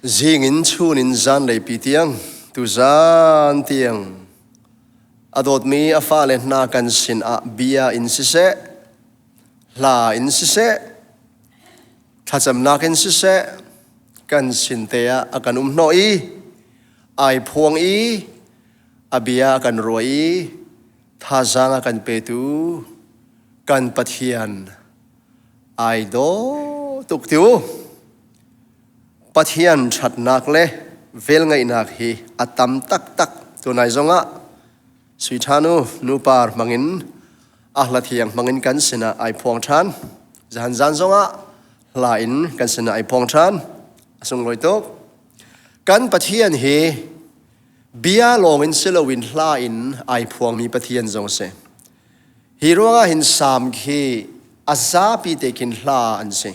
riêng in chu in zan lei pi tiang tu zan tiang adot mi afa le na kan sin a bia in se la in se thacham na kan se kan sin te a kan no I ai phuang I abia kan roi tha zanga kan pe tu kan pathian ai do tuk tiu pathian that nak le vel ngai nak hi atam tak tak tu nai zonga sui thanu nu par mangin ahla thiang mangin kan sina ai phong than zan zan zonga la in kan sina ai phong than asung loi tok kan pathian hi bia long in silowin hla in ai phong mi pathian zong se hi ronga hin sam khi azapi tekin hla an se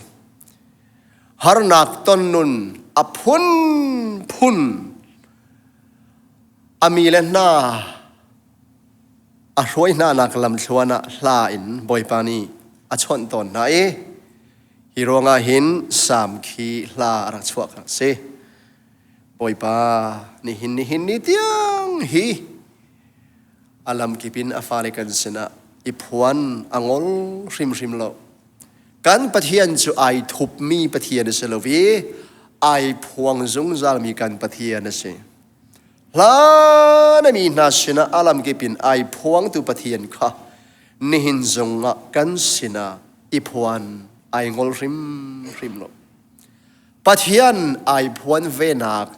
har nak ton nun aphun phun amile na a roi na nak lam thluana hla in boipani a chon ton na e hi ronga hin sam khi hla rak chuak se boipa ni hin ni tiang hi alam kipin afale kan sina iphuan angol rim lo kan pathian chu ai thup mi pathian se lovi ai phuang zung zal mi kan pathian se la na mi na sina alam kipin ai phuang tu pathian kha ni hin zonga kan sina iphuan ai ngol rim lo pathian ai phuan venak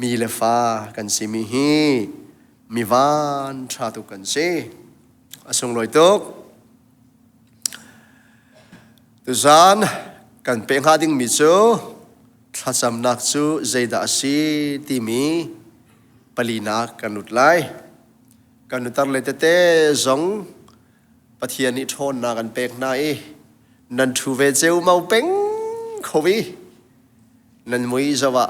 mi le fa kan si mi hi mi van tha tu kan se asung loi tok tu zan kan peng ha ding mi chu thacham nak chu zeida si ti mi palina kan lut lai kan utar le te zong pathian ni thon na kan pek na e nan thu ve cheu mau peng khowi nan moi zawa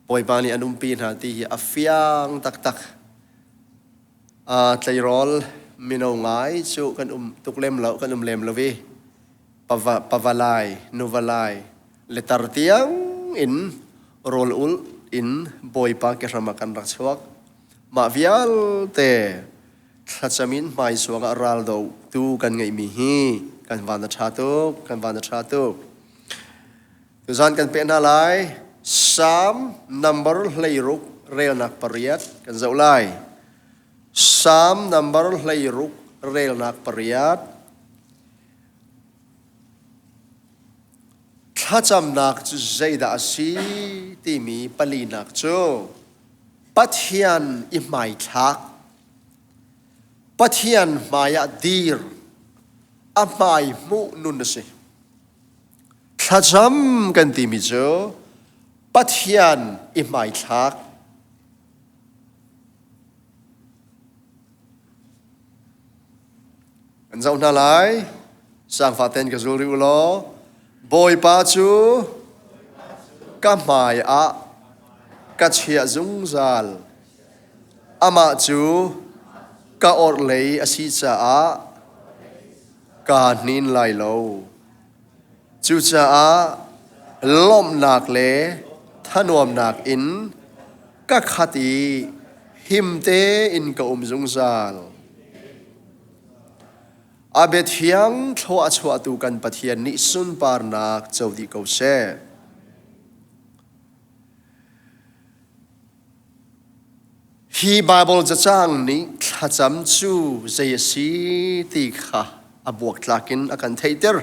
boipani anum pin ha ti hi afiang tak tak a tlairol mino ngai chu kan tuklem lo kan lem lovi pavalai nuvalai letar tiang in rol ul in boipa ke ramakan rak chuak ma vial te thachamin mai suanga ral do tu kan ngai mi hi kan van tha tu tu zan kan pe na lai sam number leiruk rel nak pariat kan zau lai sam number leiruk rel nak pariat thacham nak chu zeida si ti mi pali nak chu pathian I mai thak pathian maya dir a mai mu nun se thacham kan ti mi chu pathian I mai thak kan zau na lai sang faten ka zuri ulo boy pa chu ka mai a ka chia zung zal ama chu ka or lei asi cha a ka nin lai lo chu cha a lom nak le thanom nak in ka khati himte in ka zung zal abet hiang tho achwa tu kan pathian ni sun par nak chawdi ko se hi bible cha chang ni thacham chu zayasi ti kha abuak tlakin akan theiter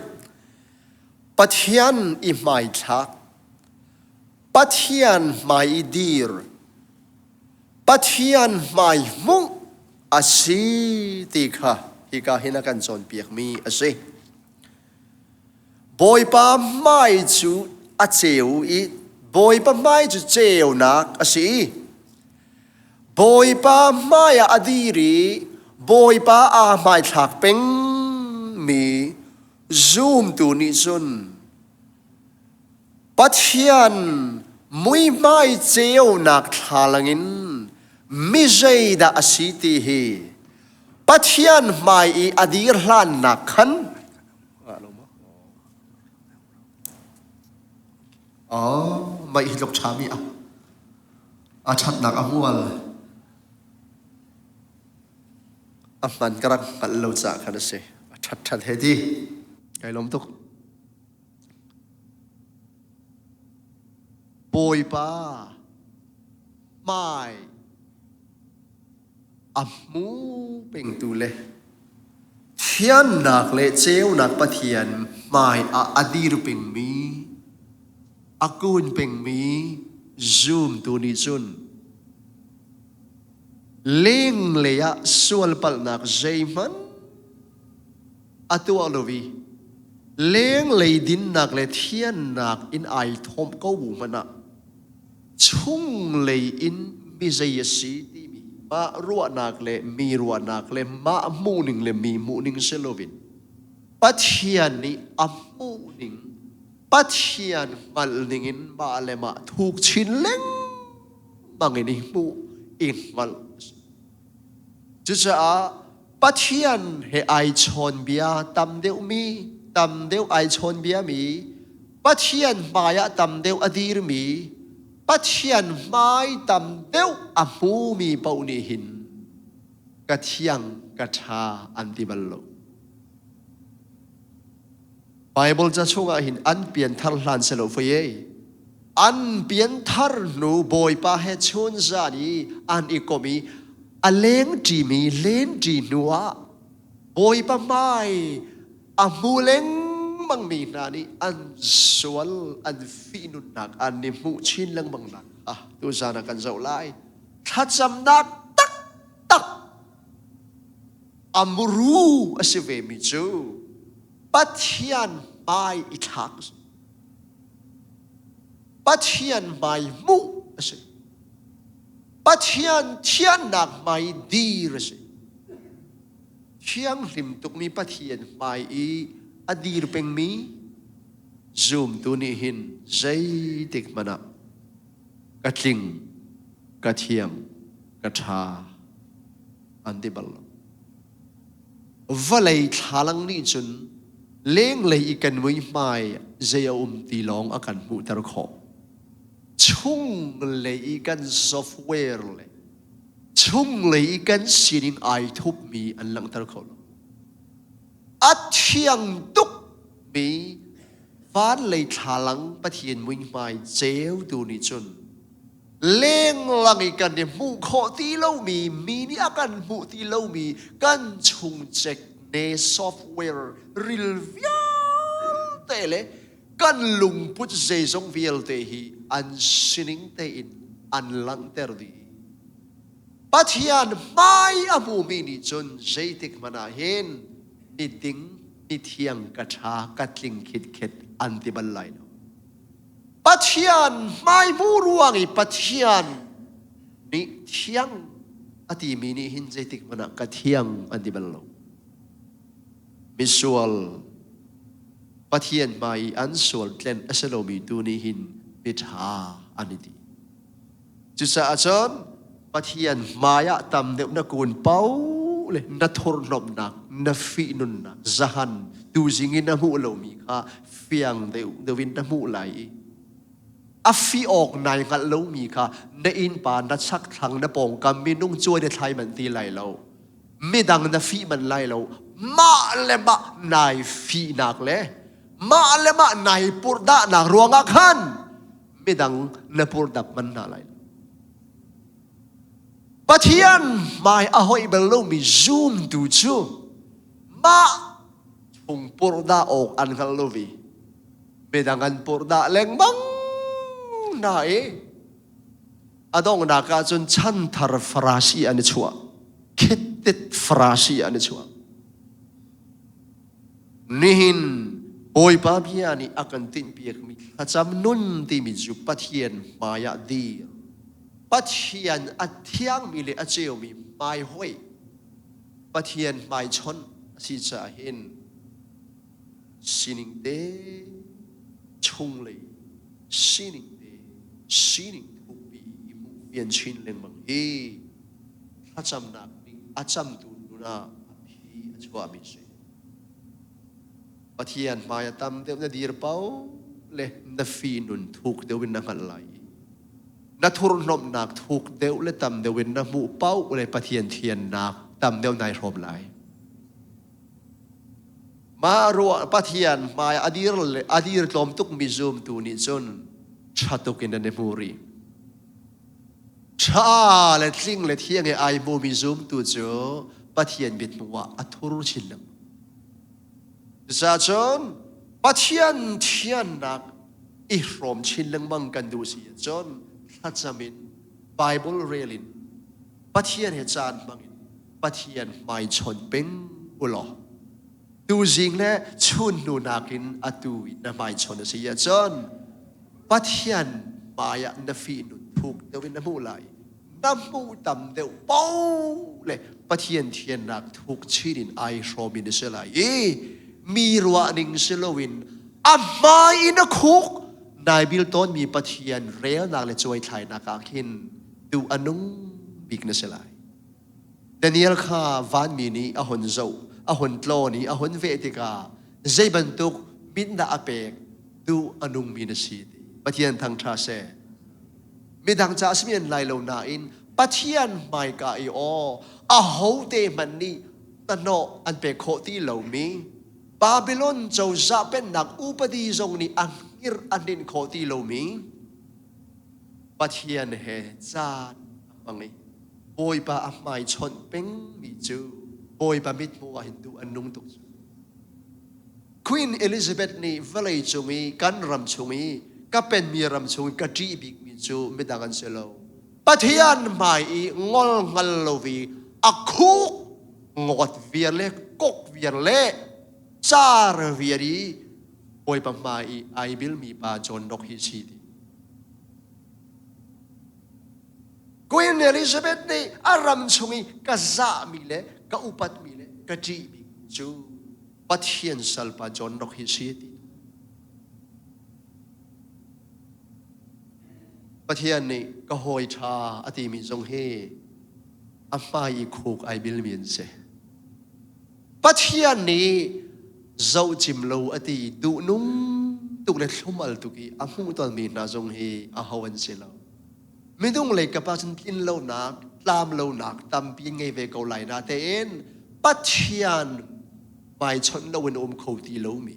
pathian I mai thak pathian mai dir pathian mai mu asi ti kha hika hina kan chon piak mi ase boipa mai chu a cheu I boipa mai chu cheu nak asi boipa mai a adiri boipa a mai thak peng mi zoom tu ni sun pathian mui mai cheu nak thalangin mi zeida asi ti hi pathian mai I adir hlan nak khan ไม่หลบชามีอาชัดหนักอมัวลมันกระกันเราจากกันสิชัดเฮดีไกลลมตุกปอยป้าไม่มูเป็นตูเลเทียนหนักเลเจ้าหนักปะเทียนไม่อดีรเป็นมีอากูนเป็นมีซูมตัวนี้จุนเลี้ยงเลยอะส่วนปัลนักใจมันอตัวลวีเลี้ยงเลยดินนักเลยเทียนนักอินไอทอมก็บูมันอะชุ่งเลยอินมีใจสีที่มีมารัวนักเลยมีรัวนักเลยมามูนิงเลยมีมูนิงเซโลวินปัทยานี่มูนิงปัทยานมัลนิงินมาเลยมาถูกชินเล้งบางอย่างมูอินมัลจะปัทยานเฮไอชอนเบียตำเดียวมีตำเดียวไอชอนเบียมีปัทยานมายะตำเดียวอดีรมีปัทยานไม่ตำเดียวมูมีปาวนิหินกะเทียงกะชาอันติบัลโลไบเบิลจะช่วยหินอันเปลี่ยนทาร์ลันเซโลฟเยอันเปลี่ยนทาร์นูบอยป้าเฮชนซานีอันอีกมีอเลงจีมีเลนจีนัวบอยป้าไม่มูเลงมังมีนานี่อันสวลอันฟีนุนักอันนิมุชินเลงมังนักตัวจานักันเจ้าไล่ถ้าจำนักตักมูรูอสิเวมิจูปัทยานไม่อิทักปัทยานไม่มุสิปัทยานเทียนนักไม่ดีสิเทียงริมตุกมีปัทยานไม่อดีรเป็นมีซูมตัวนี้หินใจติกมันอะกระทิงกระเทียมกระชาอันติบัลว่าเลยทาลังนี่จนเลี้ยงเลยอีกันไม่ไม่เจียตีลองอาการมุตระขอชุ่งเลยอีกันซอฟต์แวร์เลยชุ่งเลยอีกันสิ่งไอทุบมีอันหลังตระขออัดเชียงตุกมีฟ้าเลยทาลังปะเทียนไม่ไม่เจียวตัวนี้จนเลี้ยงลังอีกันเนี่ยมุขอตีเล่ามีนี่อาการมุตีเล่ามีกันชุ่งเจ็กในซอฟต์แวร์ริลวิลเตเลกันลุงพุทธเจสงวิลเตฮีอันสินิงเตอินอันลังเตอร์ดีปัทยานไม่อามูมีนิจนเจติกมานาเห็นนิดิงนิเทียงกัจฉากัดลิงคิดอันติบัลไลน์ปัทยานไม่มูรวงอีปัทยานนิเทียงอติมีนิหินเจติกมานากัดเทียงอันติบัลโลมิสวลปัทยานไม่อันสวลเล่นอัสโลมีตัวนี้หินมิถาอันนี้ดีจุดสะอาดปัทยานมายะตำเดวนักวนเป้าเลยนัทรนบนักนัฟีนุนนักจหันดูจิงินน้ำมูโลมีค่ะเฟียงเดวินน้ำมูไหลอัฟฟีออกในงัดโลมีค่ะในอินปานัชักทางนปองกำมีนุ่งช่วยในไทยมันตีไหลเราไม่ดังนัฟีมันไหลเรามาเลมะนายฟีนักเลยมาเลมะนายปุรดานักรวงอักขันไม่ดังนปุรดับมันน่าไหลปัทยานไม่อาหอยเบลลูมีซูมดูจูมาชงปุรดาออกอันกันลูวีไม่ดังอันปุรดาเล็งบังน่าอดองนักจนชันทาร์ฟราชีอันชัวคิดติดฟราชีอันชัวนิหินโอยป้าพี่อันนี้อากันตินเปียกมีถ้าจำนุ่นที่มีจุปัทยานมายาดีปัทยานอัฐียงมีเลอเจียวมีไม่ห้อยปัทยานไม่ชนสิจะเห็นสินิงเดชงเลยสินิงเดสินิงทุกปีมุเวียนชินเลงมังเฮถ้าจำนักนี่อาจำตุนุนาพี่อาจว่ามิเชปัทยานไม่ตามเดิมเดียร์เป้า le na fi nun thuk deuin na ngal lai na thur nom nak thuk deu le tam deuin na mu pau le pathian thian nak tam deu nai rom laiมารัวปะเทียนมาอดีรลมตุกมิซุมตูนิจนชาตุกินเดมูรีชาเลทิงเลเทียงไอโมมิซุมตูโจปะเทียนบิดมัวอัทุรุชินลังจาจนปะเทียนเทียนนักอิรอมชินลังมังกันดูสิจนทัศมินไบเบิลเรลินปะเทียนเหจานมังปะเทียนไม่ชนเป็นอุลอดูจริงและชุนนูนักินอตุยนไม่ชนสิยจนปะเทียนมายะนฟีนุถูกเดวินน้ำมูไหลน้ำมูต่ำเดวเป้าเลยปะเทียนเทียนนักถูกชีดินไอโรมินเสลายมีรัวนิงเซลวินอามาอินคุกนายบิลตันมีปะเทียนเรียนักเลยจวยไทยนักอาคินดูอนุบิกเนเสลายแต่เนียลข้าวันมีนี้อหนเจ้าอหนโตนี้อหนเวติกาใจบรรทุกมินดาอเปกดูอนุมีนสีดีปะเทียนทางทราเซมีดังจ่าสมีนไลโลนาอินปะเทียนไม่กาอีโออาโฮเตมันนี่ตโนอันเปโคตีเหล่ามีบาบิลอนเจ้าจะเป็นนักอุปดีทรงนี้อันกิรอันดินโคตีเหล่ามีปะเทียนเฮจานบังนี้โอยปะอัมไมชนเป็งมีจูโอยปะมิดมัวหินดูอันนุ่งตุกควีนเอลิซาเบธนี่เวลัยจูมีกันรำจูมีก็เป็นมีรำจูมีกะจีบิกมีจูไม่ต่างกันเสียแล้วปะเทียนไม่งอลงัลโลวีอักคุกงอดเวียเล่กกเวียเล่จาร์เวียรีโอยปะไม่ไอบิลมีปาจนดอกฮิชีดีควีนเอลิซาเบธนี่อารำจูมีก็จะมีเล่ก็อุปัตมีเล่กะจีบิกจูปะเทียนสัลปาจนดอกฮิชีดีปะเทียนนี่ก็หอยชาอติมีทรงเฮอัมมาอีคุกไอบิลมีนเซปะเทียนนี่เจ้าจิมโลอติดูนุ่งตุกเล็ดลุ่มอัลตุกีอัมมุตอนมีนาทรงเฮอาฮาวันเซลาไม่ต้องเลยกับปาจันทินโลนักตามโลนักตามปีไงเวกเอาไหลนาเตนปะเทียนไม่ชนโลวินอมโคตีโลมี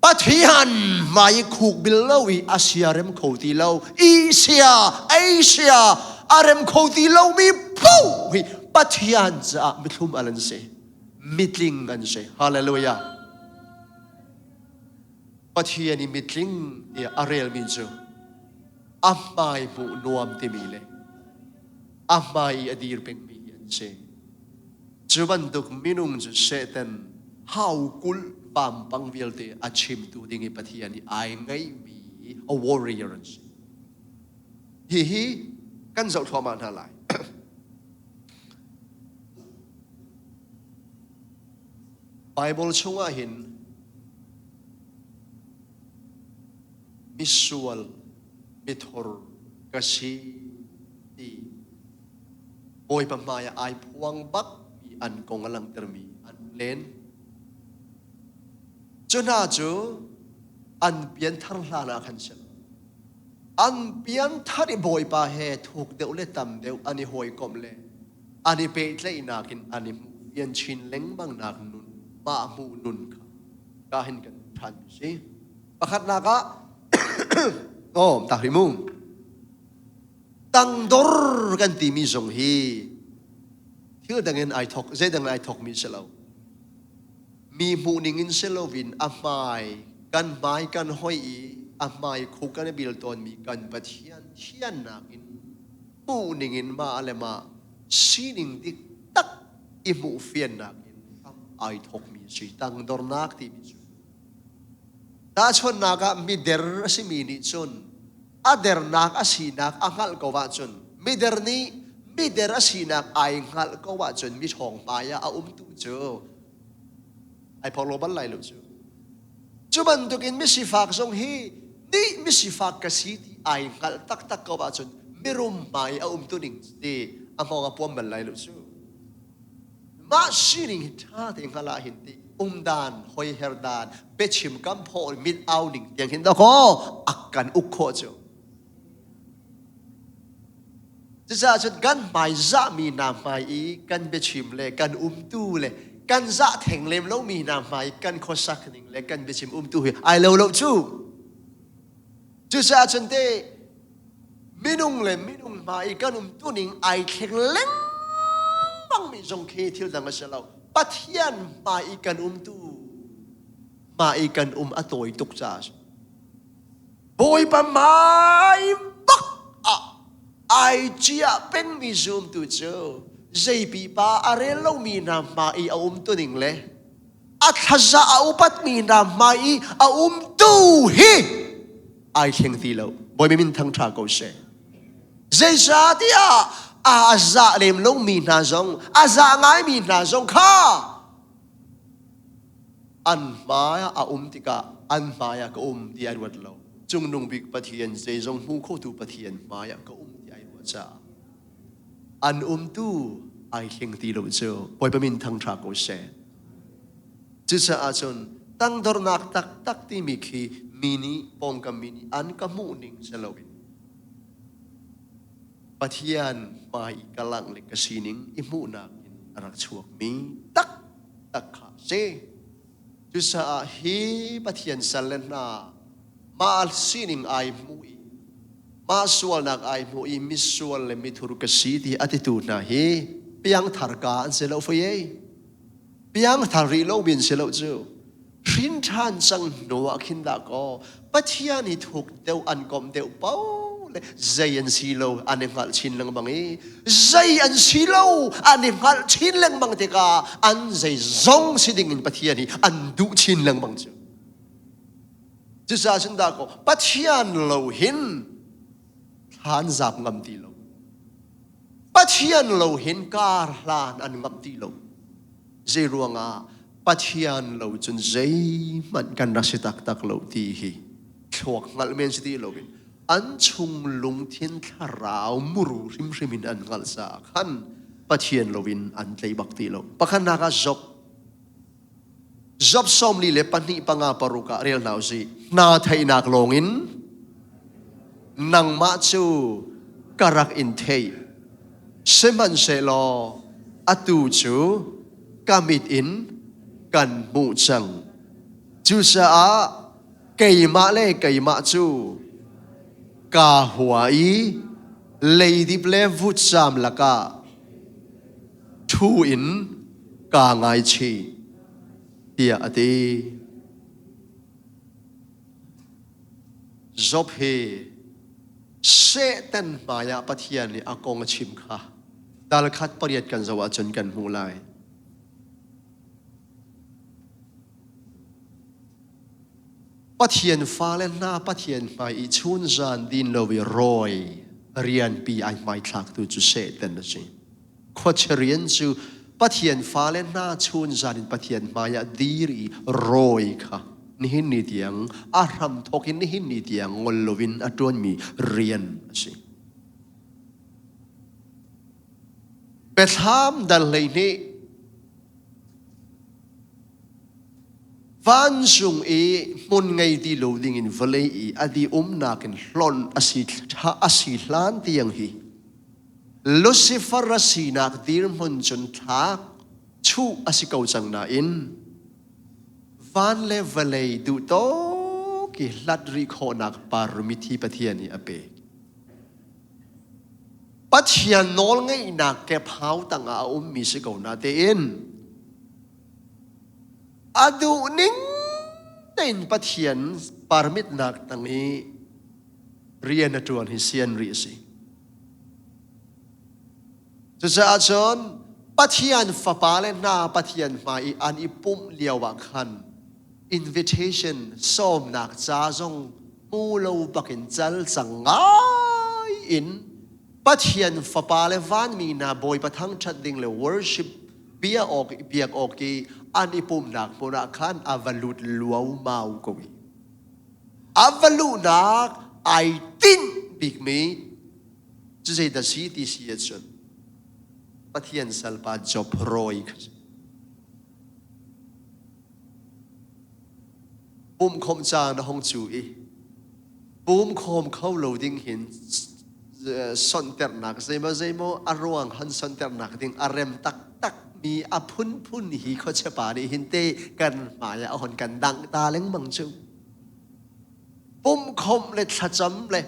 ปะเทียนไม่คุกบิลโลวีอาเซียเรมโคตีโลอีเซียเอเชียอาเรมโคตีโลมีปูวิปะเทียนจะมิทุมอันเซมิดลิงอันเซฮาเลลูยาปะเทียนมิดลิงเนี่ยอาเรลมิจูอัมมาอิบุนวมติมีเลอัมมาอิอดีรเป็นมีอันเซจูบันตุกมินุงจุเซตันฮาวกุลปามปังวิลเตอชิมตูดิ่งปะเทียนี่ไอไงมี a warrior ฮีกันเจ้าทอมันอะไรไบเบิลช่วงเห็นมิสวลมิทอร์กษีดีโอยปะมายไอพวงบักมีอันกงกำลังเติมีอันเลนจนอาจูอันเปียนทาร์ลานาขันเชลอันเปียนทาริบอยปาเฮถูกเดวเลตัมเดวอันนี้หอยกอมเลอันนี้เปิดเลยนักินอันนี้เปียนชินเล้งบังนักนุนมามูนุนค่ะก็เห็นกันทันสิประคัดนักะโอ้ตักริมุงตั้งดอร์กันตีมีสงฮีที่ดังเงินไอทอกเจดังไอทอกมีเสลามีมูนิงินเซโลวินอาไมกันไม้กันห้อยอาไมคุกกันบิลตอนมีกันปะเทียนเทียนนักินมูนิงินมาอะไรมาซีนิงดิตักอิมูเฟียนนักินไอทอกมีสิตั้งดอร์นักที่มีสิถ้าชนนักมีเดอร์สิมีนิชนอาเดอร์นักอาศีนักอังคัลกว่าชนมีเดอร์นี้มีเดอร์อาศีนักไออังคัลกว่าชนมีช่องปายาอาตุโจไอพอโลบันไลลุจูจุบันตุกินมิสิฟักทรงฮีนี่มิสิฟักกษีที่ไอกัลตักตักกบาจนมิรุมไม่เอาตุนิงดีอามองกับพวมบันไลลุจูมาชีนิงท่าที่กัลาหินดี ดานหอยเฮรดานเบชิมกัมโพมิดเอาหนิงเตียงหินตะโคอักกันอุกโคจูจะจนกันหมายจะมีนามหมายอีกันเบชิมเลยกันตูเลยกันจะแทงเล็มแล้วมีนามหมายกันโคสักหนึ่งเลยกันเบชิมตูไอเลวเลวจูจะจนเตมินุงเลยมินุงหมายกันตูหนิงไอแทงเล็มบังมีจงเคที่ดังกันเสลาปัทยันหมายกันตูหมายกันอตอยตุกจ้าบอยปะหมายบักอะไอเจียเป็นมีซูมตุเจ้าใจปีปาอะไรเล่ามีนามมาอีอาตัวหนึ่งเลยอัฐจะอาปัดมีนามมาอีอาตูฮีไอเชียงตีเราบอยไม่มินทั้งทางกูเช่ใจชาติอาจะเล่มเล่ามีนาจงอาจะง่ายมีนาจงข้าอันมายาติกาอันมายาก็ที่ไอวัดเราจงนุ่งบิกปะเทียนใจจงหูโคตูปะเทียนมายาก็ที่ไอวัดจ้าอันตูไอเชียงตีเราเจ้าปล่อยไปมินทั้งทางกูเช่จุดอาจนตั้งดอร์นักตักที่มีขีมินิปองกับมินิอันก็มูนิงเชลวินปะเทียนมาอีกลังเล็กกสีนิงอิมูนักอินรักชวกมีตักขาเซจุดฮีปะเทียนสัลเลนามาสีนิงไอมูอีมาสวลนักไอมูอีมิสวลเลมิทุรุกสีที่อติตูนาฮีเปียงทารกาอันเซลฟเยเปียงทารีโลบินเซลจูรินทานจังโนวขินดาก็ปัทยานิถูกเดวอันกอมเดวเป้าเลยใจอันสีโลอันเองหัลชินลังบังอีใจอันสีโลอันเองหัลชินลังบังเดกาอันใจจงสิดิ่งปัทยานิอันดูชินลังบังจูจะจะฉันดาก็ปัทยานโลหินทานจับงำตีโลปัทยานโลหินการลานอันงำตีโลเจรวงปัทยานโลจนใจมันกันรักสิตักโลตีฮีชวกงัลเมนสิตีโลวินอันชุงลุงเทียนทาราวมุรุริมินอันงัลซาขันปัทยานโลวินอันใจบักตีโลปะขันนักจบสมลีเลปันนิปังอาปารุกะเรียลนาวซีนาไทยนักลงอินนังมาจูกรักอินเทยเซมันเซโลอตูจูกามิดอินกันมูจังจูซาเกยมาเลเกยมาจูกาหัวอีเลยดิบเลฟุตซามละกาทูอินกาไงชีเดียอดีจบเฮเสตันมายาปะเทียนนี่อากงชิมค่ะดาลคัดปริยัติกันสวัสดิ์จนกันหูลายปะเทียนฟ้าเล่นหน้าปะเทียนไปอีชุนจานดินโลวิโรยเรียนปีไอไม่คลักตัวจุเสตันนะสิขวดเรียนจูปะเทียนฟ้าเล่นหน้าชุนจานดินปะเทียนมายาดีรีโรยค่ะนี่หินนิดยังอารมทกินนี่หินนิดยังงลวินอดวนมีเรียนสิเปิดทำดันเลยนี่ฟันซุงมุนไงดีโลดิ้งอินวเลยอดีนักหล่นอาศิลานที่ยังฮีลูซิเฟอร์สีนักดีร์มุนจนทักชูอาศิเกาจังนาอินฟันเลวเลยดูโตกิลัดริโคนักปารุมิธีปะเทียนีอเปปะเทียนนอลไงนักแกพาวตังอามิสิเกานาเตอินอดูนิ่งเต็นปะเทียนปารมิตนักตังนี้เรียนจวนฮิเซียนรีสิจะอาจารย์ปะเทียนฟ้าปาเลน่าปะเทียนมาอีอันอีปุ่มเลียววังคัน invitation ส้มนักจ้าจงมูโลบักินจัลสังไงอินปะเทียนฟ้าปาเลวันมีนาบอยปะทั้งชัดดิ่งเลย worship เบียออกกีอันนี้ปุ่มนักโบราณขันอวลุดลัวเมากุยอวลุนักไอตินบิกมีจะใช้ดัชนีที่เสียจนปะเทียนสัลปาจบโรย ปุ่มคมจางนะห้องจูอีปุ่มคมเข้าโหลดิ้งหินสันเตอร์นักใจโมอารวงหันสันเตอร์นักดิ้งอารมตักมีอพุนหีเขาเชปาดีหินเตกันหมายเอาหนกันดังตาเล้งบังจูปุ่มคมเลยทัดจำเลย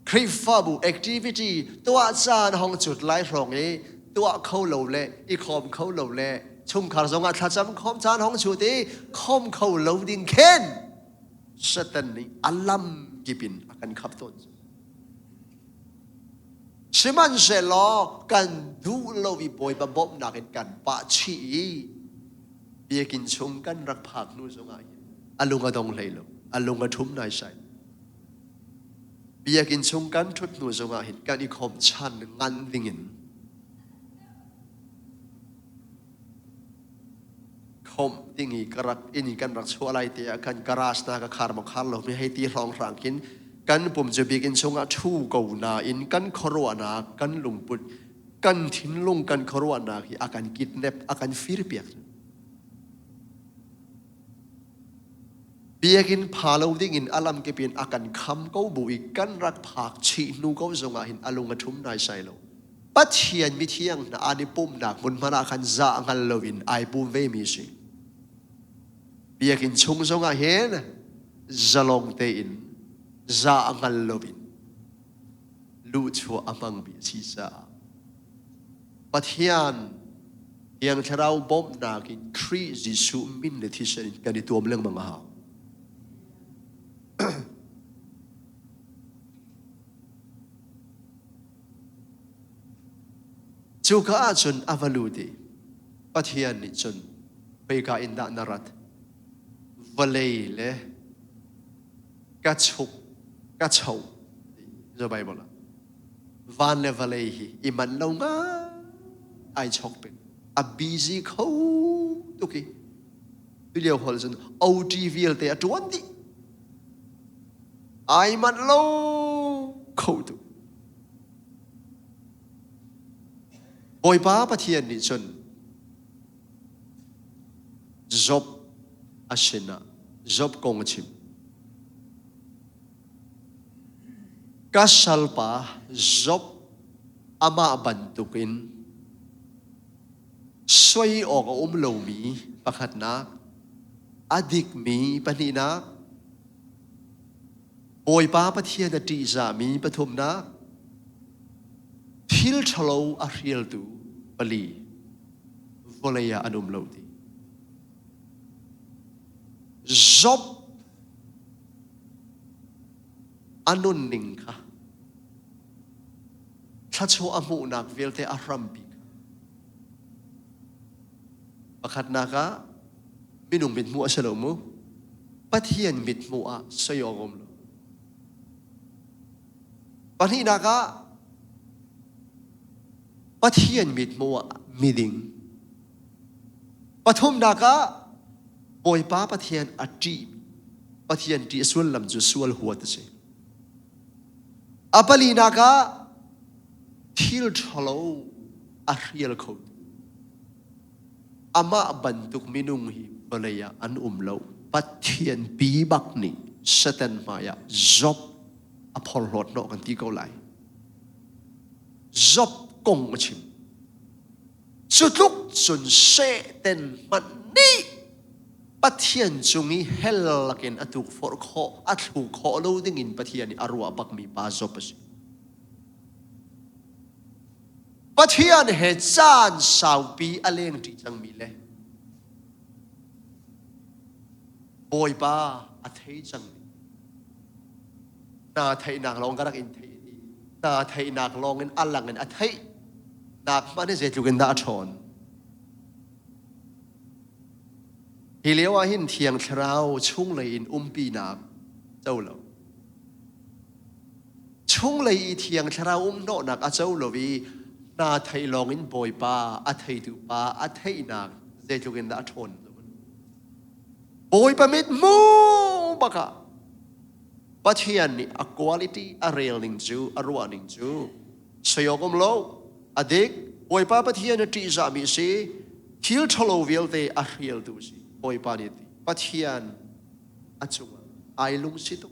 คริฟาบูแอคทิวิตี้ตัวจานห้องจุดไล่รองนี้ตัวเข้าโหลเลยอีคอมเข้าโหลเลยชุ่มขาสงอาทัดจำคอมจานห้องจุดที่คอมเข้าโหลดิ้งเข็นสตันนี้อัลลัมกิบินอากันขับต้นชิมันเสลอกันดูโลวิบอยบะบบนักกันปะชีเบียกินชงกันรักผักนู่นสงายอลุงกระดงเลยโลอลุงกระทุ่มนายใส่เบียกินชงกันทุดนู่นสงายกันอีคอมชันงันดิ่งคอมดิ่งอีกรักอินกันรักชัวอะไรเตียกันกราสนากับคาร์มคาร์โลไม่ให้ตีรองรังกินกันผมจะบีกินชงอาทูกูนาอินกันครัวนากันลุงปุดกันทิ้นลงกันครัวนาที่อาการกิดเน็บอาการฟิรเปียกบีกินพาลูดิ้งอินอลัมเก็บเป็นอาการคำกูบุยกันรักผักชีนูกูจงอาหินอลุงกระทุ่มนายใส่โลปัจเจียนมิเทียงนาอันนี้ปุ่มนักมุนมานาคันจะงันโลวินไอปุ่มเวมิสิบีกินชงจงอาเห็นจะลงเตอินจะงันโลบินลูชัวอามังบิชิซาปัทยานยังชราบอมนากินครีจิสุมินเลทิเชนกันในตัวเรื่องมังหาจูก้าจนอวลูดีปัทยานนี่จนไปกาอินดานารัตวเลเลกัจฉุกกัจฉาจะไปบอกละวันเลวเลยอิมันลงอ่ะไอช็อกเป็นอับบีซีเขาตุกี้วิดีโอคอลจนโอทีวีเตะตัวนี้ไอมันลงเขาตุบอยป้าปะเทียนนี่จนจบอาชนะจบกงชิมkasalpa job ama bantukin soy ok umlomi pakhat na adik mi panina boy pa pathian na ti za mi pathum na thil thalo a riel tu pali volaya anum lo ti job anun ning kha chacho amu nak velte arampi pakhat naka minung mit mu asalomu pathian mit mu a sayogom lo pathi naka pathian mit mu a miding pathum naka boy pa pathian ati pathian ti sual lam ju sual huat se apali naka thil thalo a riel khot ama bantuk minung hi balaya an umlo pathian pi bak ni satan maya job a phol lot no kan ti ko lai job kong chim chutuk chun se ten man ni pathian chungi hel lakin atuk for kho athu kho lo ding in pathian ni arwa bak mi pa job as pathian he chan sau pi aleng ti chang mi le boy ba a thei chang na thei nak long garak in thei na thei nak long in alang in a thei nak ma ne je tu gen da thon hi lewa hin thiang thrau chung lei in pi nak chau lo chung lei thiang thrau no nak a chau lo wi na thei long in boy pa a thei tu pa a thei nak je tu gen da thon boy pa mit mu baka pathian ni a quality a real ning chu a ruwa ning chu sayogom lo adik boy pa pathian ti za mi si thil tholo vil te a real tu si boy pa ni pathian achunga ai lung situ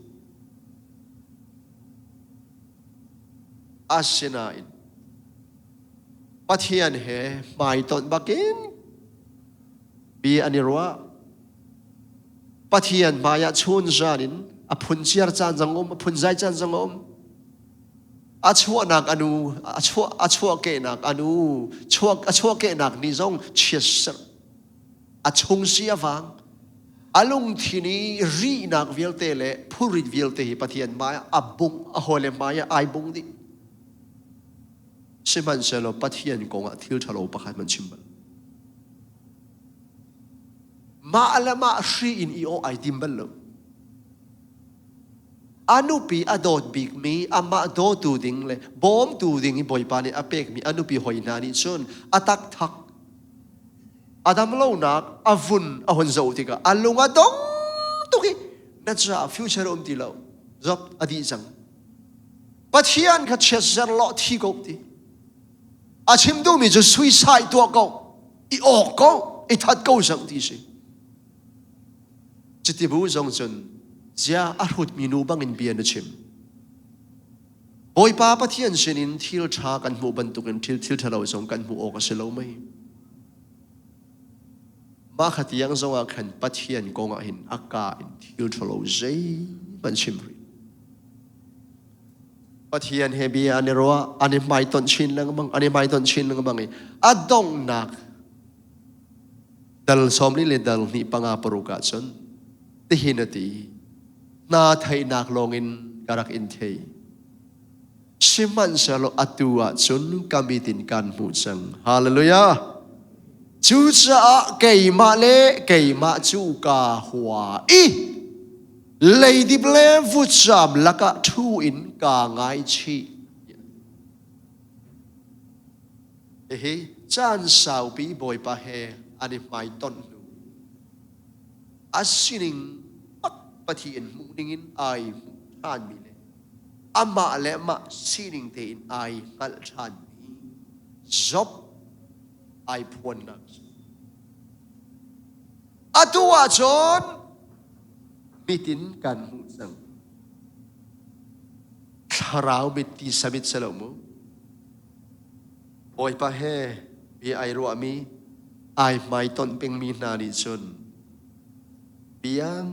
asina in pathian he mai ton bakin bi anirwa pathian maya chun janin a phunchiar chan jangom a phunjai chan jangom achua nak anu achua ke nak anu achua ke nak ni zong chiesar achung sia wang alung thini ri nak velte le phurit velte hi pathian maya abung a hole maya ai bung di siman selo pathian konga thil thalo pakhat man chimbal ma alama ri in io ai timbal lo anupi adot big mi ama do tu ding le bom tu ding i boy pani apek mi anupi hoina ni chun atak thak adam lo nak avun ahon zo tika alunga dong tuki na cha future om ti lo job adi jang pathian kha chesar lo thi ko ti achim do mi jo suicide to ko I ok ko I that ko sang ti si chiti bu jong chun Zia arhut minu bangin bian na chim. Boy pa pathian sinin thil tha kan mu bantukin thil thalo song kan mu oka selo mai. Ma khatiang zonga khan pathian konga hin aka in thil thalo zai ban chim ri. Pathian hebi anirwa ani mai ton chin lang bang ani mai ton chin lang bang adong nak dal somli le dal ni panga paruka chon tihinati na thai nak longin karak in thei siman salo atua chun kamitin kan mu chang hallelujah chu cha keima le keima chu ka hua I lady ble vu cham laka thu in ka ngai chi ehe chan sau pi boy pa he ani mai ton asining pathian mu ningin ai than mi le ama le ma sining te in ai ngal than mi job ai phon na atua chon mitin kan hu sang tharau miti samit salomu oi pa he bi ai ro mi ai mai ton peng mi na ni chon biang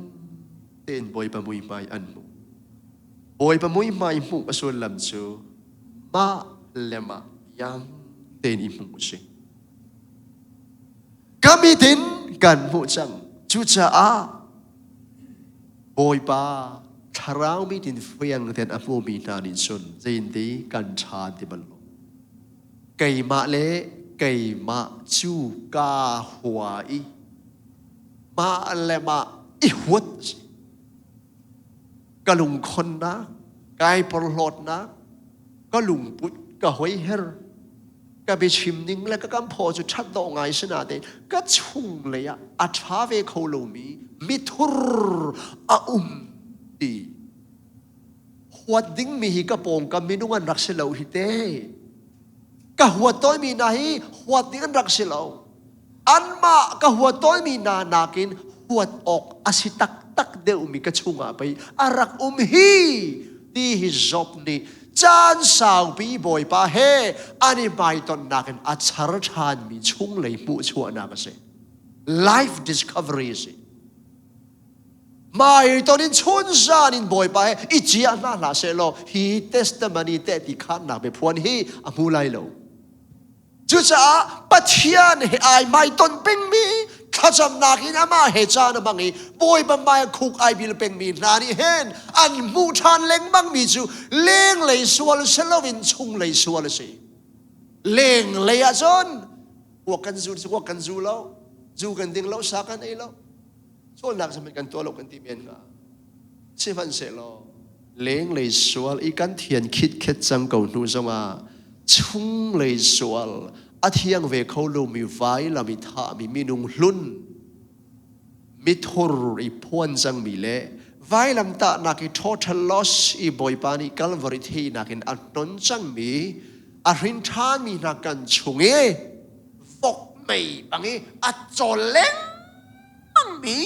tên boy pa mui mai an mu boy pa mui mai mu asul lam chu ma lema yang tên I mu si kami tin kan mu chang chu cha a boy pa tharau mi tin fiang ten apu mi na ni chun zin ti kan cha ti bal kai ma le kai ma chu ka hua I ma lema I huatก็ลุงคนนะกายปลอดนะก็ลุงปุดก็หอยเฮรก็ไปชิมนิ่งแล้วก็กำพอจะชัดดองไงสนาเดก็ชุ่งเลยอะอัฐาเวโคโลมีมิทุรดีหัวดิ้งมีหิกระโปงก็มีนุ่งรักเสลาหิเตก็หัวต้อยมีนาหิหัวดิ้งรักเสลาอันมาก็หัวต้อยมีนากินหัวออกอสิตักตักเดอุมิกระชุงอาไปอารักฮีดีฮิจอบนี่จานสาวปีบอยปาเฮอันนี้ไปตอนนักอัจฉริยะมีชุ่งเลยมุชัวนักเส life discovery สิมาตอนนี้ชุนจานินบอยปาเฮอีจีอันน่าเสโลฮีเทสต์มันนี่เตติขันนักไปพวนฮีอามูไลโลจุดจ้าปัจจัยนี้ไอไม่ตอนเป็นมีข้าจำนักอินามาเหตุการณ์บางอย่างบอยบางไม่คุกไอบิลเป็นมีนานี่เห็นอันมูทานเล็งบางมีจูเล็งเลยสวลเซลวินชุ่งเลยสวลสิเล็งเลยอาจารย์ว่ากันจูแล้วจูกันดิ้งแล้วสักกันไอ้แล้วส่วนนักสมัยกันตัวเรากันที่เมียนกาเชื่อฟันเสร็จแล้วเล็งเลยสวลอีกันเทียนคิดจังเก่าหนูจะมาชุ่งเลยสวลอาทิยังเวเขาลูมีไว้ละมีท่ามีนุ่งลุ่นมิทุรอีพวนจังมีเล่ไว้ลำตานัก total loss อีบอยปานีกัลวาริทีนักอันนนจังมีอารินทานมีนักกันชงเอฟกไม่บางอัจจเล้งมังมี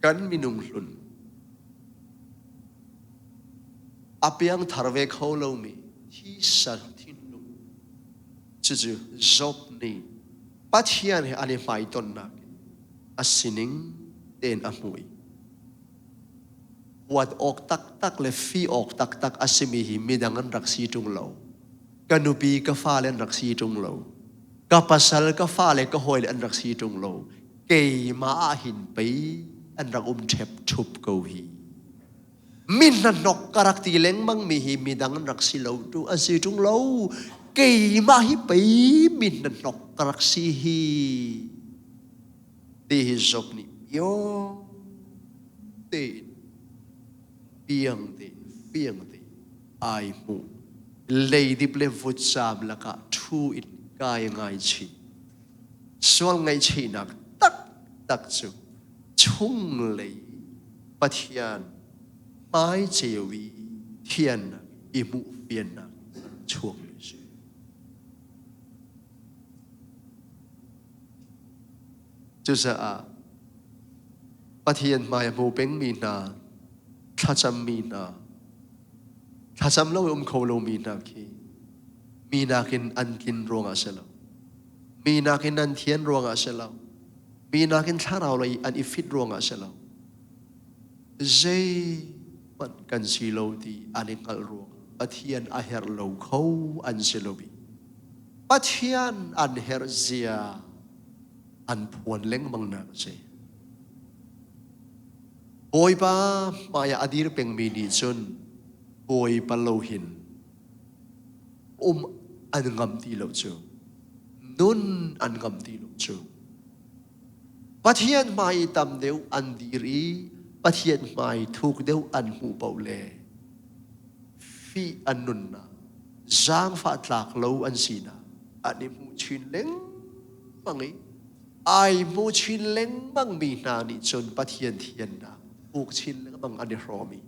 กันมินุงหลุนอาเปียงทารเวเขาเรามีที่สันทินลุจู่ๆจบนี้ปัจจัยนี้อันนี้ไม่ต้นนักอาศินิงเดินอมวยวัดออกตักเลฟีออกตักอาศิมีหิมีดังนั้นรักสีจงเรากันนุปีก็ฟ้าเล่นรักสีจงเราก็ปัสสาวะก็ฟ้าเล่นก็หอยเล่นรักสีจงเราเกยมาหินไปอันรักเจ็บชุบกูฮีมินนันนกกรักตีเล้งมังมีหิมีดังนั้นรักสีเราดูอาศิจงเราเกยมาหิไปมินนันนกกรักสีฮีดีฮิจบนี้โยเตเปียงเตไอมูเลยดิบเลฟุตซามละกะทูอินกายไงชีส่วนไงชีนักตักจูชุ่งเลยปัทยานไม้เจวีเทียนอิมุเปียนนักช่วงนี้就是ปัทยานมาโมเป็นมีนาถ้าจำมีนาถ้าจำเราเขาเรามีนาคีมีนาคินอันกินรวงอาเซลมีนาคินอันเทียนรวงอาเซลมีนาคินถ้าเราเลยอันอิฟิตรวงอาเซลเจมันกันสิโลดีอันนี้กัลรวงปัทยานอาเฮร์โลเขาอันเซลบีปัทยานอันเฮร์เซียอันพวนเล้งมังนาเจบอยป้ามายาอดีรเป็นมีดีจนบอยปะโลหินอันงำตีโลจูนุนอันงำตีโลจูปัทยันไม่ตำเดียวอันดีรีปัทยันไม่ถูกเดียวอันหูเบาเล่ฟีอันนุนนะจางฟ้าตากโลอันสีนาอันนี้มูชินเล้งมังไอมูชินเล้งมังมีนานิจนปัทยันเทียนนาผูกชินแล้วก็บังอันเดรอมี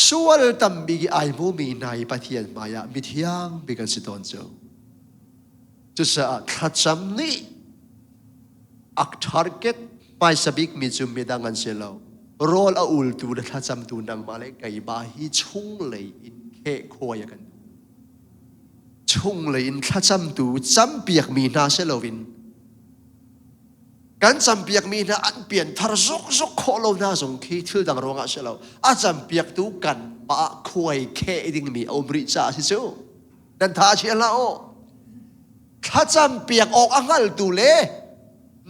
ส่วนตั้มบีไอมูมีนายปะเทียนมายามิทยังบีกันสิตอนเจ้าจุดสะขัดจำนี้อักทาร์เก็ตไปสบิกมิจุมมีดังอันเซลล์รอลอาอุลตูดัดจำตูนังมาเลยไก่บาฮีชุ่งเลยอินเคโคยกันชุ่งเลยอินขัดจำตูจำเปียกมีนาเซลวินกันจำเปียกมีนะอันเปลี่ยนทารซกโคโลนาสงคีทิลดังรวงอาเชลาอาจำเปียกตูกันปะควยเคดิ่งมีอมริจาสิจูนันทาเชลาโอถ้าจำเปียกออกอังกัลตูเล่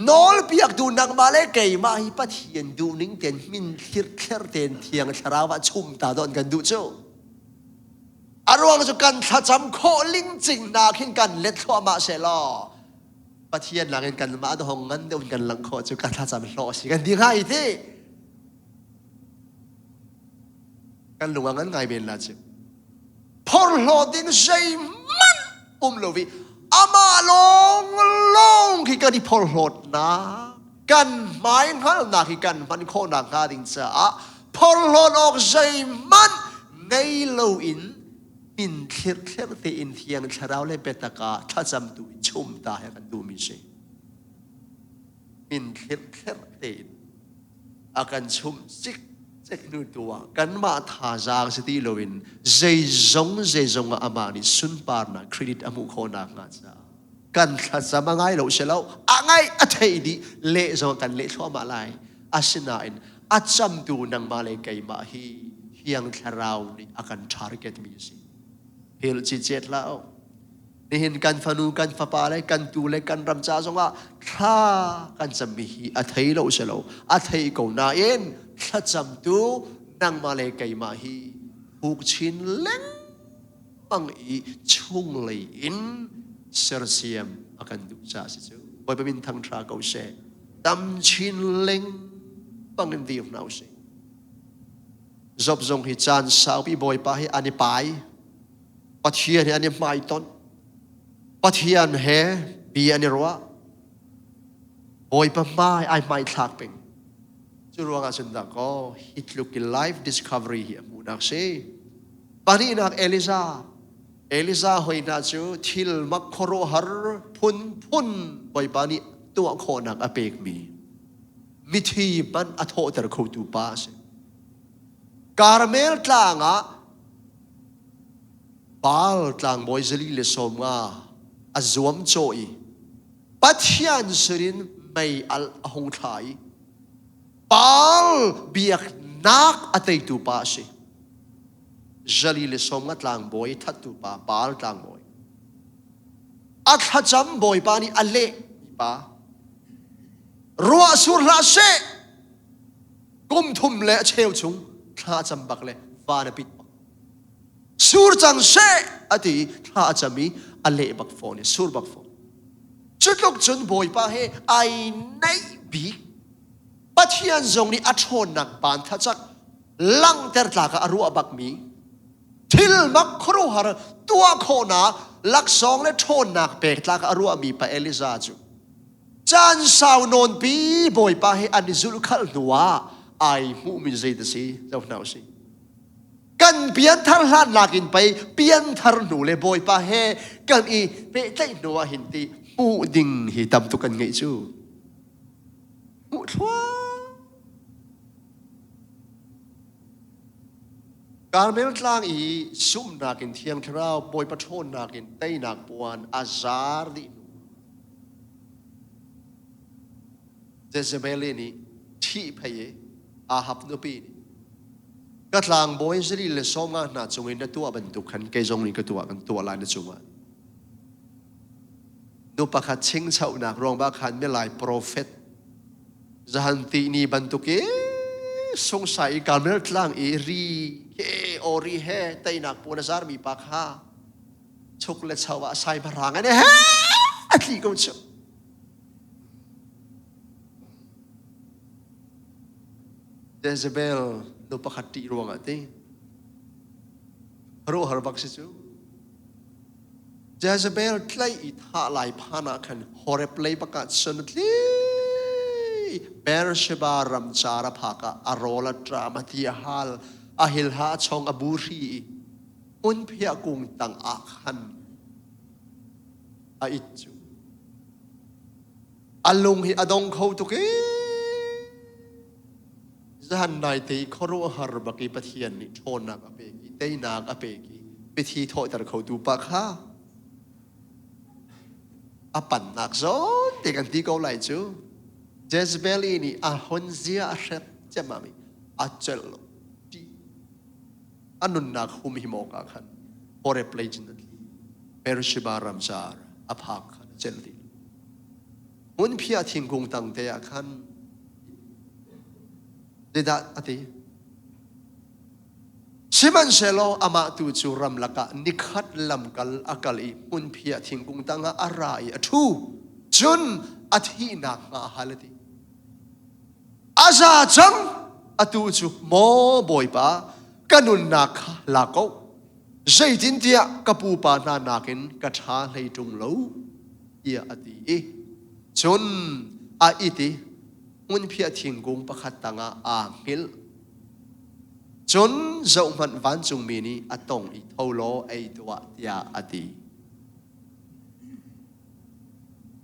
นอลเปียกตูนังมาเล่เกยมาฮิปัทเฮียนดูนิ่งเต็นมินคิร์เคร์เต็นเทียงชราวะชุมตาดอนกันดูจูอารวงจุกันถ้าจำโคลิงจริงนาขินกันเล็ดทั่วมาเชลาปัทยันหลังกันมาดหงงั้นเดี๋ยวกันหลังขอจุกันถ้าจำรอสิกันดีง่ายที่กันหลวงงั้นไงเป็นล่ะจุพอหลอดิ้งใจมันโลวิอามาลงที่กันที่พอหลอดนะกันหมายหันหนักที่กันมันโคหนักหาดิ้งจ้าพอหลอดออกใจมันในโลอินอินเคร์เตอินเทียงชราวเลยเปตกาถ้าจำดูชุมตาให้กันดูมิเชอินเคร์เตอินอาการชุมจิกนูตัวกันมาทาจางสติโลวินเจจงอามานิสุนปาร์นาเครดิตอามุโคนักงาจ้ากันถ้าจำง่ายเราเชลล์ง่ายอัตย์ดีเละจงกันเละทั่วมาลายอาศินาอินอาจำดูนังมาเลยไกมาฮีเฮียงชราวนี่อาการทาร์เก็ตมิเชเฮลจิเจ็ดแล้วนี่เห็นกันฟานูกันฟ้าปาเลยกันตูเลยกันรำจ้าจงว่าถ้ากันจะมีอัฐิเราเชลอัฐิกูน่าเอ็นถ้าจำตูนังมาเลยไกมาฮีผูกชินเล้งบังอีชุ่งเลยอินเซอร์เซียมอากันดูจ้าสิจูไปเป็นทางทราเกาเชดำชินเล้งบังอินดีฟนาวเชจบจงฮิจานสาวพี่บอยไปอันนี้ไปปัทยันอันนี้ไม่ต้นปัทยันเฮบีอันนี้รัวบอยปั๊มไม่ไอไม่ทักเป็นจุดว่ากันสันดาก็ฮิตลุกิไลฟ์ดิสคัฟเวอรี่เฮียมูนักเซ่ปานีนักเอลิซาหอยนักจูทิลมักโครหาร์พุนบอยปานีตัวโคนักอเปกมี มิธีมันอโทตระโคตูปาเสการเมลตลางะบาลตลางบอยซลีเลสอมงาอจวมโจยปัทยันสรินไม่อัลหงไทยบาลเบียกนักอเตยตูปาเสจลีเลสอมงาตลางบอยทัดตูปาบาลตลางบอยอัตจำบอยปานีอเล่ปารัวสุรเสกุมทุมเละเชลชุงท่าจำบักเละฟานปิดสุรจังเสอดีท่าจำมีอเล่บักฟอนสุรบักฟอนจุดลุกจนบอยปาเฮไอในบีปัทยันจงนี้อัชนนักปานทัจักลังเตอร์ตากอรัวบักมีทิลมักครูหาร์ตัวโคนาลักสองและโทนนักเปกตากอรัวมีไปเอลิซาจูจานสาวนนปีบอยปาเฮอันนี้สุลขัลนัวไอมูมินใจตสีเจ้าหน้าสิกันเปลี่ยนทางลัดลักินไปเปลี่ยนทางหนูเลยบอยปาเฮกันอีเปใจนัวหินตีมูดิ่งหิตำตุกันไงจูมูทัวการเมืองกลางอีซุ่มนักินเทียมคราวบอยปะโชนนักินเต้นักปวนอาซาร์ดิเจเซเบลนี่ที่พยอาฮับนุปีนี่ก็ทางบอยสิริเลสองงานน่าจงอินตัวบรรทุกขันเกจงนี่ก็ตัวกันตัวลายนั่นจงวันนุปะขัดชิงเช่านักรองบ้าขันไม่ลายโปรเฟตจะหันตีนี่บรรทุกสงสัยการเมืองกลางอีรีเฮโอรีเฮเตยนักปูนซาร์มีปากฮาชุกเลชาวะใส่พลังอันนี้เฮ้อที่กูชอบเจเซเบลนุปะขัดตีรวงอ่ะที่รู้หรือบักซิจูเจเซเบลใกล้อิทาลายพานาคันฮอร์เรปเลยประกาศสนุกลีเบรเชบารัมจาระภากะอารอลตรามาที่ฮัลอาฮิลฮาชองอบูรีอุนเพียกุงตังอาคันอาอิจูอัลลุงฮิอดงเขาตุกีจานนายตีขรัวฮาร์บักีปะเทียนนี่โชนักอเปกีเตยนักอเปกีพิธีโทษแต่เขาดูปากฮาอปันนักโซนตีกันตีเขาไหลจูเจสเบลีนี่อาฮอนเซียเชฟเจมามีอาเจลโลดีอันนุนนักหุมหิโมกาขันโอเรปเลจินนัทีเปรชิบารัมจาร์อภักขันเจลดีมุนพิอาทิงกุงตังเตยขันเดดาอติชิมันเชโลอามาตูจูรัมลักะนิคัดลำกัลอักลีมุนพิอาทิงกุงตังอะไรอทูจุนอธินักงาฮัลตีอาซาจังอตูจูโมบอยปากันุนนักลากเอาใจจินเตียกับปูปานานักินกัทาเลยจงเล่าเอียอติจนอาอิติมุนพิอาทิงกุงประคัตตังอามิลจนเจ้ามันวันจุงมีนีอตงอีทอโลไอตัวเตียอติ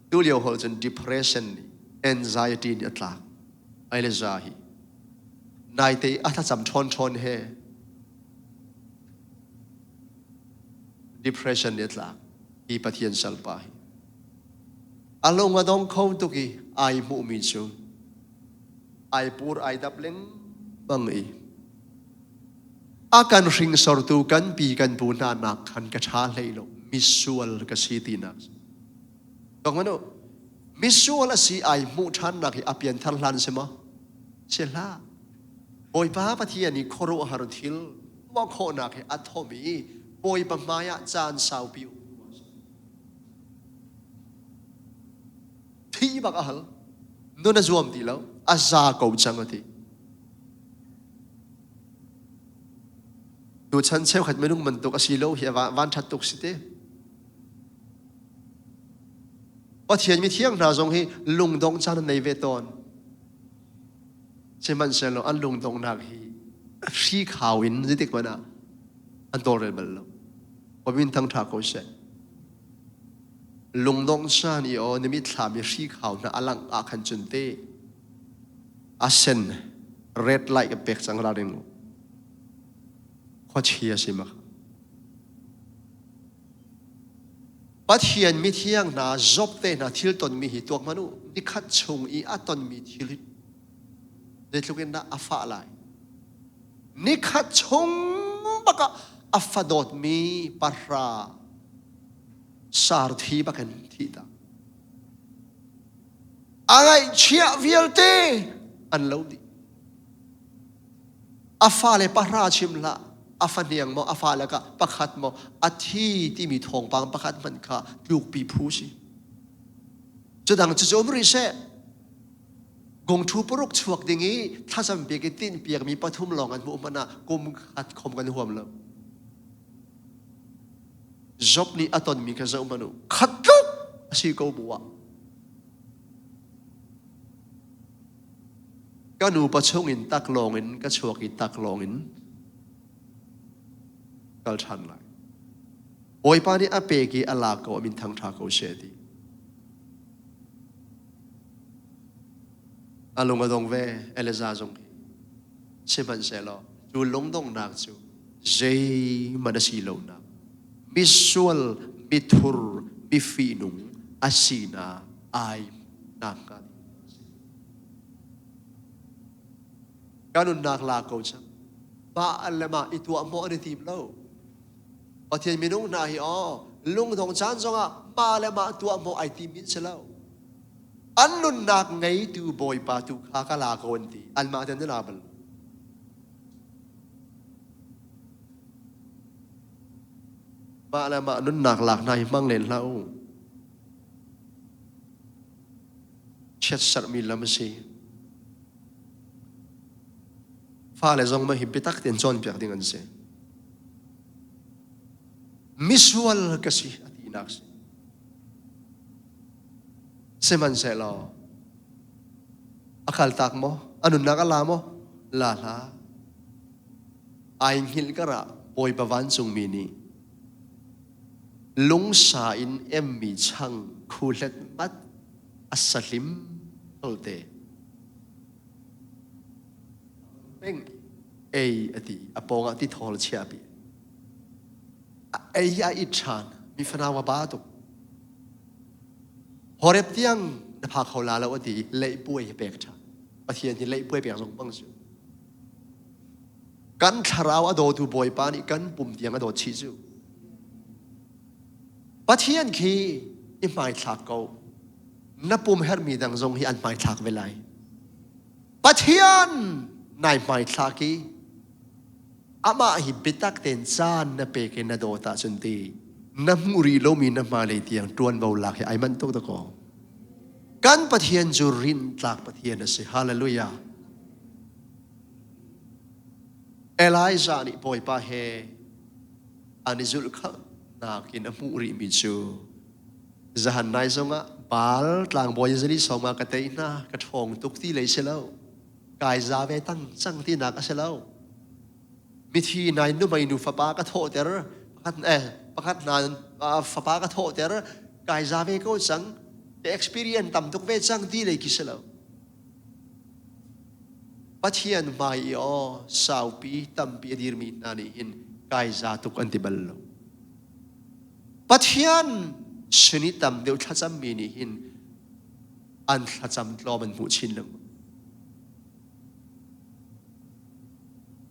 ดูเลี้ยวหัวจน depression anxiety นี่ตลาดไอเลจาฮีนายเตะอัตจำชนเฮ depression นี่ตลาดอีปะเทียนสัลปาฮีอารมณ์ว่าต้องเข้าตุกีไอมุมิจูไอปูร์ไอดับเล็งบังอีอาการริงสอร์ตูกันปีกันปูนานักขันกระชาเลยลมิสวลกสีตีนักตรงนั้นมิสวลสีไอมุทันนักอภิยันทันลันใช่ไหมเชล่าบอยป้าปะเทียนี่โคโรฮารุทิลว่าโคนักอัตโทมีบอยปะมายาจานสาวปิวที่บักอัลนู่นจวมตีแล้วอาซาเกาจังทีดูฉันเชื่อขัดไม่นุ่งมันตุกอสิโลเฮียวันชัดตุกสิเตว่าเทียนมีเที่ยงนาจงให้ลุงดงจานในเวตอนใช่มันเชลล์อันลุงดงนักฮีชีขาวอินจิติกมันอ่ะอันโตเรเบลล์ว่าวินทั้งทาโกเชลุงดงจานอีโอนี่มีถามมีชีขาวนะอลังอาคันจุนเต อาเซนเรดไลท์กับเป็กสังราเรงขอเชียสิมาปัจเจียนมีเที่ยงนาจบเตนาทิลตนมีหิตัวมนุนิคัดชงอีอัตนมีทิลิเด็ดลูกเอ็นนาอัฟาไลนิคัดชงบักอัฟดอดมีปาราสารทีบักันทีตาอะไรเชียวิลเตอันเลวดีอัฟาเลปาราชิมละอาฟันยังมออาฟาแล้วก็ประคัดมออาทิที่มีทองปังประคัดมันค่ะลูกปีพูสิจะดังจะจมริเซ่กงทูปรุกชวกดิ่งนี้ถ้าจำเปียกตินเปียกมีปฐุมลองกันมุมันนะกุมขัดคมกันหัวมันแล้วจบนี้อัตนมีกันเจ้ามันขัดลุกสิกูบัวก็นูประชงอินตักลองอินก็ชวกอินตักลองอินกัลชันไลโอยปานี่อาเปกีอาลาโกมินทังทาโกเชดีอาลงกระดงเวเอเลซาจงเชมันเซลจูลงดงนักจูเจมันสีโลนักมิสวลมิทุรมิฟีนุงอาศีนาไอนักกันการนุนนักลาโกจังบ้าอัลเลมาอิตัวมอริทีมเล่าพอเทียนมีนุ่งนาฮิอ๋อลุงทองจันทร์จงอ่ะมาแล้วมาตัวโมไอทีมินเสลาอันนุนนักไงตูบอยปาตูข้ากลาโกนตีอันมาเดินนาบัลมาแล้วมานุนนักหลักนายมั่งเล่นเล่าเช็ดสัตว์มีลำซีฟ้าเลยจงมาหิบตักเตียนจอนเปียกดิ่งอันเซ่มิสวลก็สิอดีนักสิเซมันเซลอาคัลตักโมอันนุนนักลาโมลาลาไอหิลกระปอยปวันซุงมีนีลุงสาอินเอ็มมีช่างคูเล็ดมัดอัสลิมโอเตเป็นเออดีอปองอติทอลเชียบีไอ้ยาอิจฉามีฟนาวบาตุฮอเรปเตียงนภาเขาลาแล้วดีเล่ป่วยเปียกชาประเทศที่เล่ป่วยเปียกสงบังสุกันทาราวอโดตูบอยปานิกันปุ่มเตียงอโดชิจูประเทศขี้อิไม่ทักเขานับปุ่มเฮอร์มีดังทรงที่อันไม่ทักเวลาประเทศนายไม่ทักกี้อามาหิบิตักเต็นซานนับเปกินนาโดตาสุนตีน้ำมุรีโลมีน้ำมาเลยเตียงตวนเบาหลักให้ไอ้มันตุกตะกอกันปะเทียนจุรินตากปะเทียนนะสิฮาเลลูยาเอลายซานิปอยปะเฮอานิจุลขะนากินน้ำมุรีมิจูจะหันนายสงะบาลตลางบอยจะได้สองมากระเตยน่ากระทงตุกที่เลยเชลล์กายซาเวตั้งจังที่นักเชลล์มิธีนายนุ่มไม่นุ่ฟ้าปากระโถเตอร์ประคัดนานฟ้าปากระโถเตอร์กายซาเวก็จังแต่ experience ต่ำตุกเวจังที่เลยกิเชลล์ปัจเจียนไม่อ๋อสาวปีตั้มปีดีร์มีนานี่อินกายซาตุกอันติบัลโลปัจเจียนชนิดตั้มเดียวทัศน์มีนี่อินอันทัศน์รอมันหูชินลง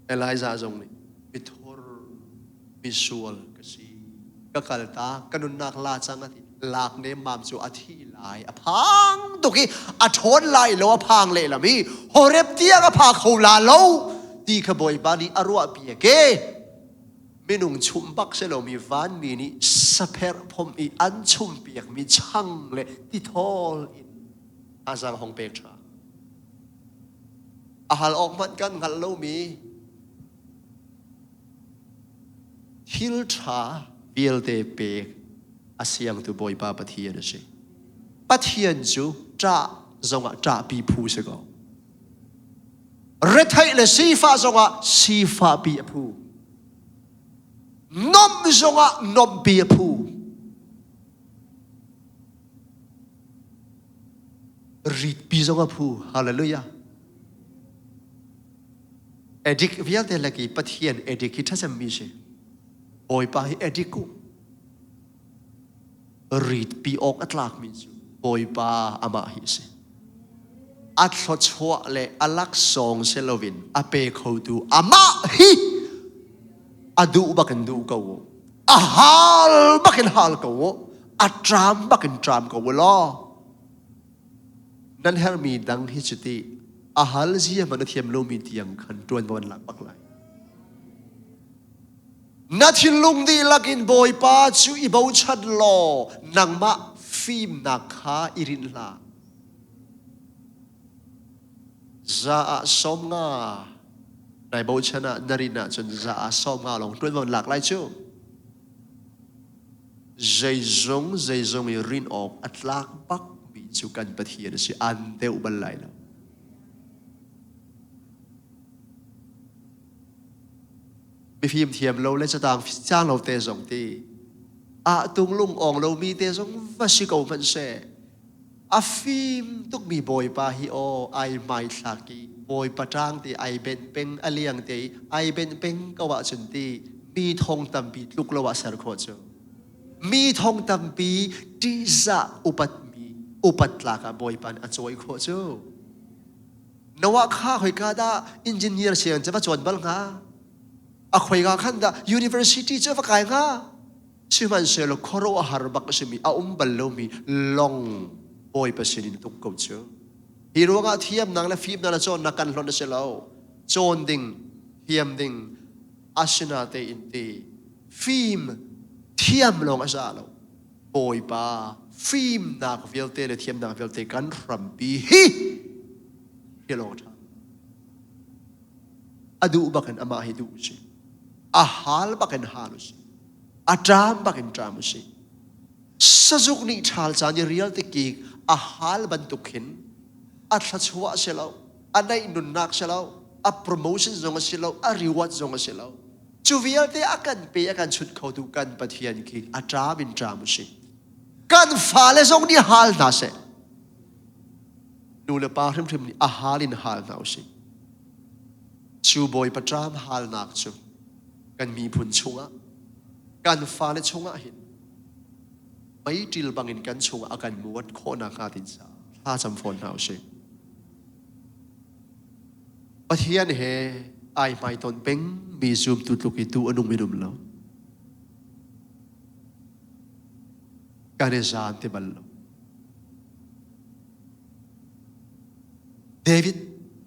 เอลายซาจงนี่มิทอร์มิสวลก็สิก็กัลตากันุนนักลาจังอาทิลากเนมามจูอาทิลายอพังตุกี้อทนลายโลอพังเลยละมีฮอเรปเตียก็พาเขาลาโลตีขบอยบานีอรัวเปียเกมินุงชุมบักเซโลมีวานมีนี่สเปรพมอีอันชุมเปียกมีช่างเลยที่ทอลอินอาจังฮองเปกชาอาหารออกมันกันกันโลมีฮิลทราวิลเดเปกอาเซียงตัวบอยปาปะเทียนสิปะเทียนจูจ้าจงอ่ะจ้าปีพูสกอเรทัยเลสีฟ้าจงอ่ะสีฟ้าปีพูนมจงอ่ะนมปีพูรีดปีจงอ่ะพูฮาเลลูยา edik vial te lagi pathian edik kita sami se boy pa ediku read pi ok atlak mi chu boy pa ama hi se at thot chwa le alak song se lovin ape khotu ama hi adu bakan du ko ahal bakan hal ko atram bakan tram ko lo nan her mi dang hi chuti ahal zia man thiam lo mi tiang khan tuan bon lak bak lai na thin lung di lakin boy pa chu i bo chat lo nang ma phim na kha irin la za a som nga nai bo chana narina chun za a som nga long tuan bon lak lai chu zai zong i rin ok atlak bak mi chu kan pathian si an deu ban lai la mi phim thiam lo le chatang chang lo te zong ti a tung lung ong lo mi te zong va si ko man se a phim tuk mi boy pa hi o ai mai thaki boy patang ti ai ben peng aliang te ai ben peng ka wa chun ti mi thong tam pi tluk lo wa sar kho chu mi thong tam pi ti za upat la ka boy pan a choi kho chu nawa kha khoi ka da engineer sian cha ba chon bal nga a khoi ga khan da university cha fa kai nga siman se lo khoro a har bak simi a bal lo mi long boy pa sinin tuk ko chu hiro nga thiam nang la phim na la chon na kan hlon se lo chon ding thiam ding asina te in te phim thiam long asa lo boy pa phim na ko vel te le thiam na vel te kan ram pi hi hello tha adu bakan ama hi du si ahal bakan halu si atram bakan tram si sajuk ni thal chan real te ki ahal ban tukhin a thachwa selo anai nun nak selo a promotion zong selo a reward zong selo chuvial te akan pe akan chut kho tu kan pathian ki atram in tram si kan fale zong ni hal na se nu le pa thim ni ahal in hal na si chu boy patram hal nak chu kan mi phun chunga kan fale chunga hin mai til bangin kan chunga akan muat khona ka tin sa ha cham phone now se pathian he ai mai ton peng mi zoom tu tluki tu anung minum lo kan zan te ballo David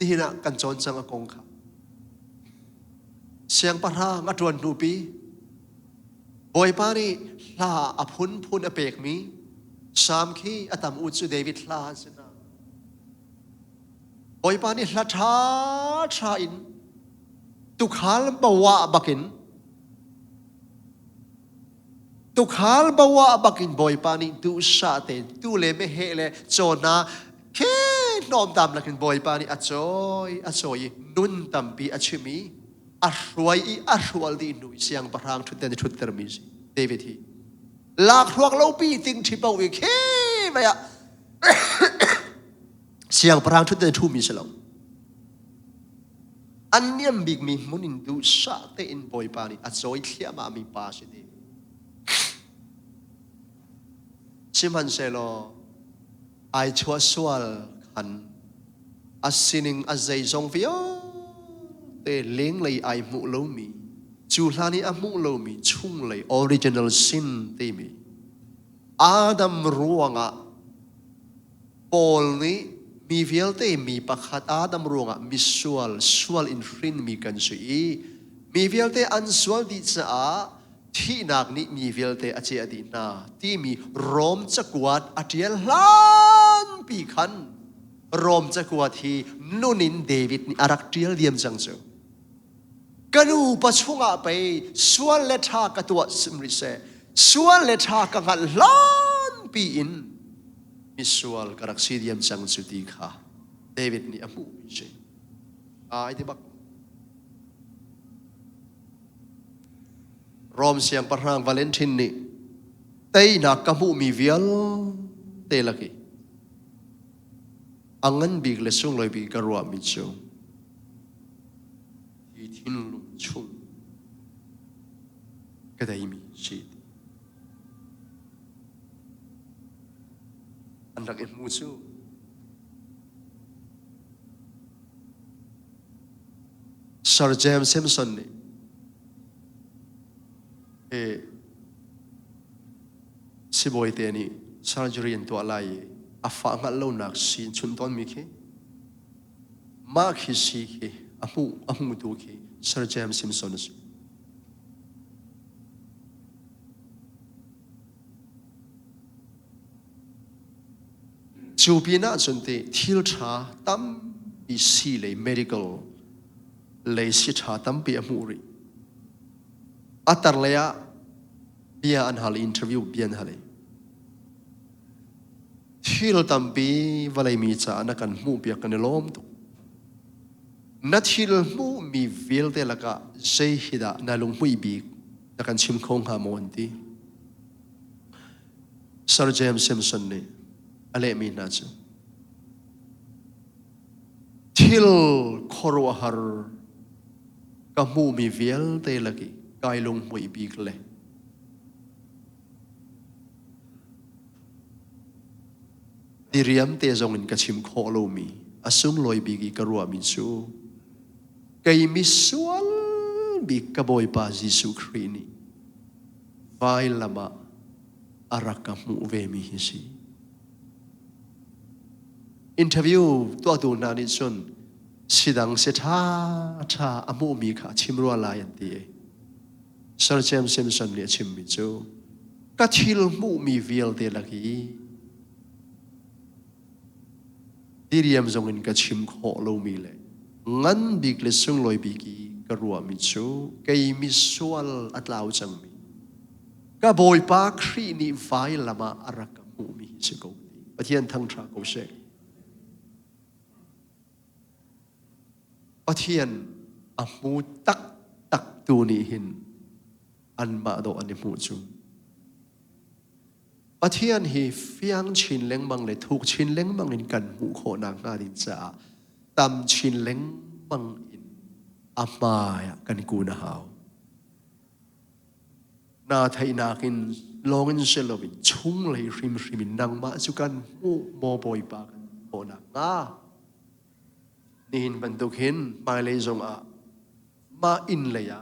hina kan chon chang akong kha siang parang atron nupi boy pani la aphun apek mi sam khi atam uchu David la sina boy pani la tha in tukhal bawa bakin boy pani tu sa te tu le me he le chona ke nom tam lakin boy pani achoi nun tampi achimi arhual di nu siang parang thuten thutter mi David hi lak thuak lo pi ting thipa wi khe maya siang parang thuten thu mi selo anyam big mi munin du sa te in boy pani achoi thia ma mi pa si de siman selo ai chua swal khan asining azai zong vio te leng lei ai mu lo mi chu hlani a mu lo mi chung lei original sin te mi Adam ruanga Paul ni mi vial te mi pakhat Adam ruanga mi sual in frin mi kan sui mi vial te an sual di cha a thi nak ni mi vial te ache adi na ti mi rom chakwat atial hlan pi khan rom chakwat hi nunin David ni arak tial diam chang chu kanu pachunga pe sual le tha ka tu simri se sual le tha ka ngal lan pi in misual karak sidiam chang chu ti kha David ni amu je ai de bak rom siang parang Valentine ni tei na kamu mi vial te laki angan big le sung loi bi karwa mi chu i thin lung chung cái đây mi chi anh đặc em mu chu Sir James Simpson ni si boy te ni surgery en to alai afa ngal lo nak sin chun ton mi khi ma khi si khi amu tu khi Sir James Simpson su chu pina chun te thil tha tam bi si le medical le si tha tam pi amu ri atar le ya bia an hal interview bian hale thil tam pi valai mi cha na kan mu pia kan lom tu na thil mu mi vil te laka sei hida na lung hui bi na kan chim khong ha mon ti Sir James Simpson ne ale mi na chu thil khorwa har ka mu mi vil te laki kai lung hui bi kle Diriam te zong in kachim kho lo mi asung loi bi gi karua min su kai mi sual bi ka boy pa Jesu Christ vai lama araka mu ve mi hi si interview to tu na ni chun sidang se tha amu mi kha chimrua la yan ti Sir James Simpson le chim mi chu ka thil mu mi vil te laki Diriam zong in ka chim kho lo mi le ngan big le sung loi bi ki ka ruwa mi chu kai mi sual atlau chang mi ka boy pa khri ni vai lama araka mu mi se ko pathian thang tha ko se pathian amu tak tu ni hin an ma do an mu chu Pathian hi fiang chin leng mang le thuk chin leng mang in kan mu kho na nga din cha tam chin leng mang in amaya kan ku na haw na thai na kin long in selovin chung le rim nang ma chu kan mu mo boy pa kan kho na nga nin ban tuk hin mai le zong a ma in le ya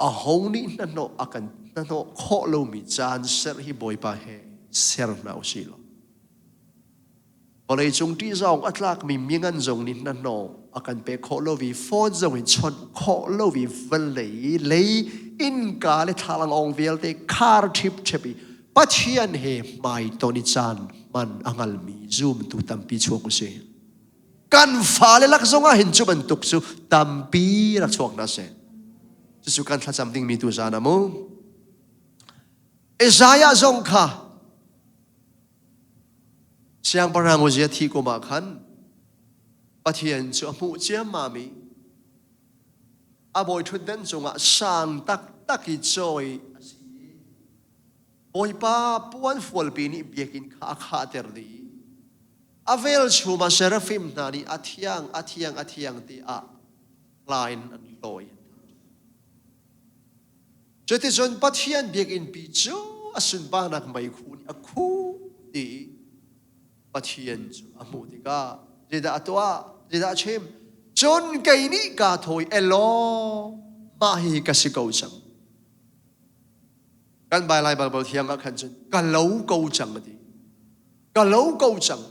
a hong ni na no akan na no kho lo mi chan ser hi boy pa he ser na si lo olei chung ti zong atlak mi mingan zong ni na no akan pe kho lo vi phone zong in chon kho lo vi vel le in ka le thalang ong vel te kar thip chepi pathian he mai to ni chan man angal mi zoom tu tam pi chuak se kan fa le lak zonga hin chu ban tuk chu tam pi rak chuak na se chu kan tha cham ding mi tu za na mo Isaiah zong kha siang parang o zia thi ko ma khan pathian chu amu chiam ma mi a boy thun den zonga sang tak ki choi boy pa puan fol pi ni biakin kha ter di avel chuma serafim na ni athiang ti a line an loi Jati zon pathian biak in pi chu asun ba nak mai khu ni akhu ti pathian chu amu ti ka jeda atwa jeda chem chon kai ni ka thoi elo ma hi ka si ko chang kan bai lai bal thiam a khan chen ka lo ko chang ti ka lo ko chang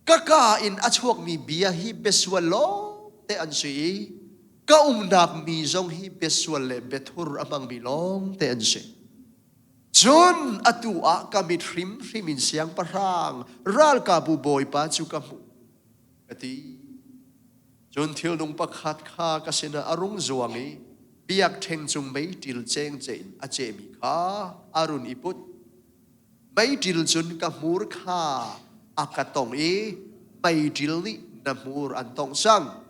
ka in achuak mi bia hi beswalo te an si ka nak mi zong hi beswal le bethur amang bilong te an se chun atu a ka mi thrim in siang parang ral ka bu boy pa chu ka mu ati chun thil dong pakhat kha ka sena arung zuangi biak theng chung mei til cheng chen a che mi kha arun iput mei til chun ka mur kha akatong e mei til ni na mur an tong sang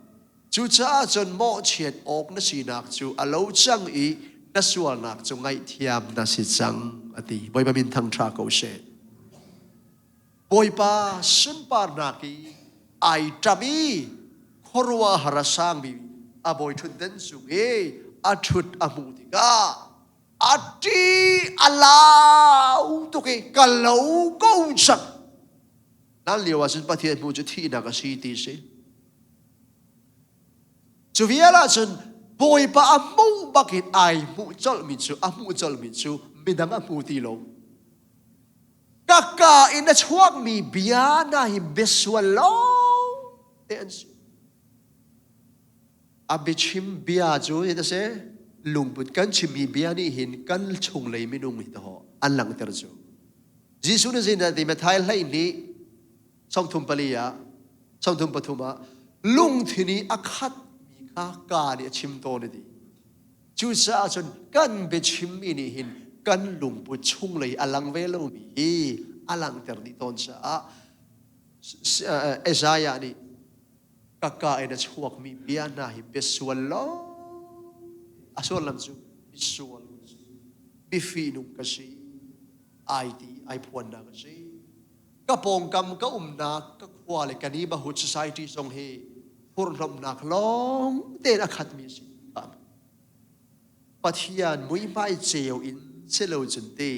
chu cha chon mo chiat ok na si nak chu alo chang i na sual nak chu ngai thiam na si chang ati boy ba min thang tha ko se boy pa sun par na ki ai tami khorwa harasang bi a boy thut den sung e a thut a mu ti ka ati alau to ke kalau ko sak nan liwa sun pathian mu chu thi na ka si ti se chu viala chun boy pa amu bakit ai mu chol min chu amu chol min chu midang amu ti lo kaka in a chuak mi biana hi beswalo ten abichim bia chu ita se lungput kan chimi bia ni hin kan chung lei minung hi to an lang ter chu jisu na zin da ti mathai lai ni song thum palia song thum pathuma lung thini akhat mi kha ka ni chim to ni di chu sa chun kan bichim mi ni hin kan lungput chung lei alang velo mi alang ter ni ton sa Isaiah ni kaka ina chuak mi biana hi beswalo asol lam chu biswal bifinung kasi ai puan na kasi kapong kam ka umna ka kwale kani ba hut society song he purnom nak long ten akhat mi si pathian mui mai cheu in selo chunte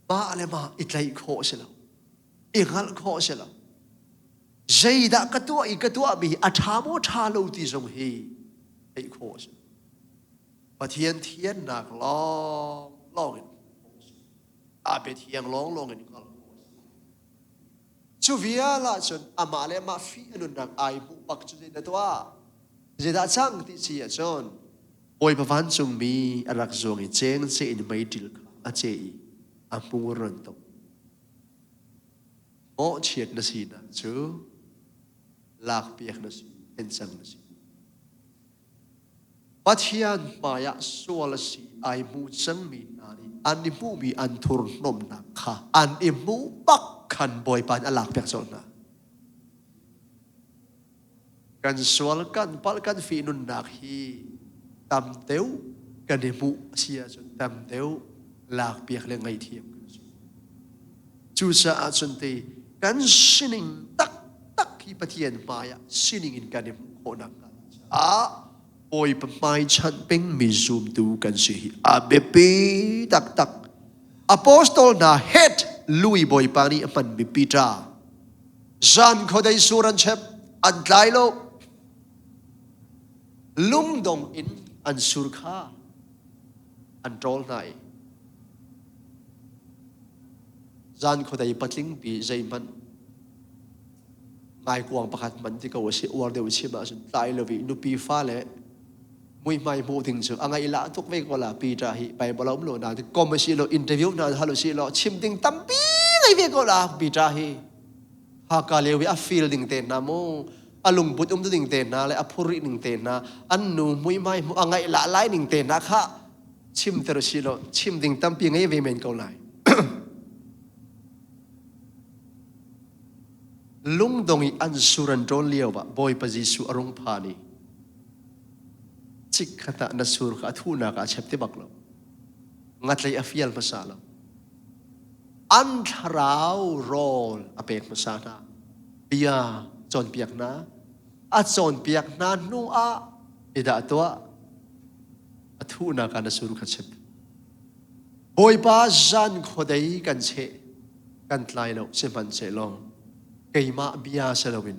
ba alema itlai kho selo ingal kho selo Zayda katua bi athamo thalo ti song he ai kho se pathian thian nak long a be thiang long in kal chu viala chun amale ma fi anun nak ai bu pak chu da toa zeda chang ti chi a chon oi pa van chung mi arak zong i cheng se in mai til a che i a pu ron to o chiet na si na chu lạc biếc nó si en sang nó si pathian maya sual si ai mu sang mi na ni an ni mu mi an thur nom na kha an i mu bak khan boy pan alak pek chol na kan sual kan pal kan fi nun nak hi tam teu kan ni mu sia chon tam teu lạc biếc le ngai thiam chu sa a chun te kan sining tak khi pathian maya sining in kanim honak a oi pa mai chan peng mi zoom tu kan si a bepi tak apostol na het lui boy pani apan mi pita jan khodai suran chep an tlailo lung dong in an surkha an tol nai jan khodai patling bi zaiman ngai kuang pakhat man ti ko si war de chi ma sun tai lovi nu pi fa le mui mai mo thing chu angai la tuk ve ko la pi ta hi bai bolom lo na ko ma si lo interview na halo si lo chim ding tam pi ngai ve ko la pi ta hi ha ka le wi a feeling te na mo alung but ding te na le a phuri ning te na an nu mui mai mo angai la lai ning te na kha chim ter si lo chim ding tam pi ngai ve men ko lai lung dongi an suran don liao ba boy pa jisu arung phani chik khata na sur kha thu na ka chepte baklo ngatlai afial masala an tharau rol apek masana bia chon piak na a chon piak na nu a ida to a thu na ka na sur kha chep boy pa jan khodai kan che kan tlai lo se man che long kay ma biya salawin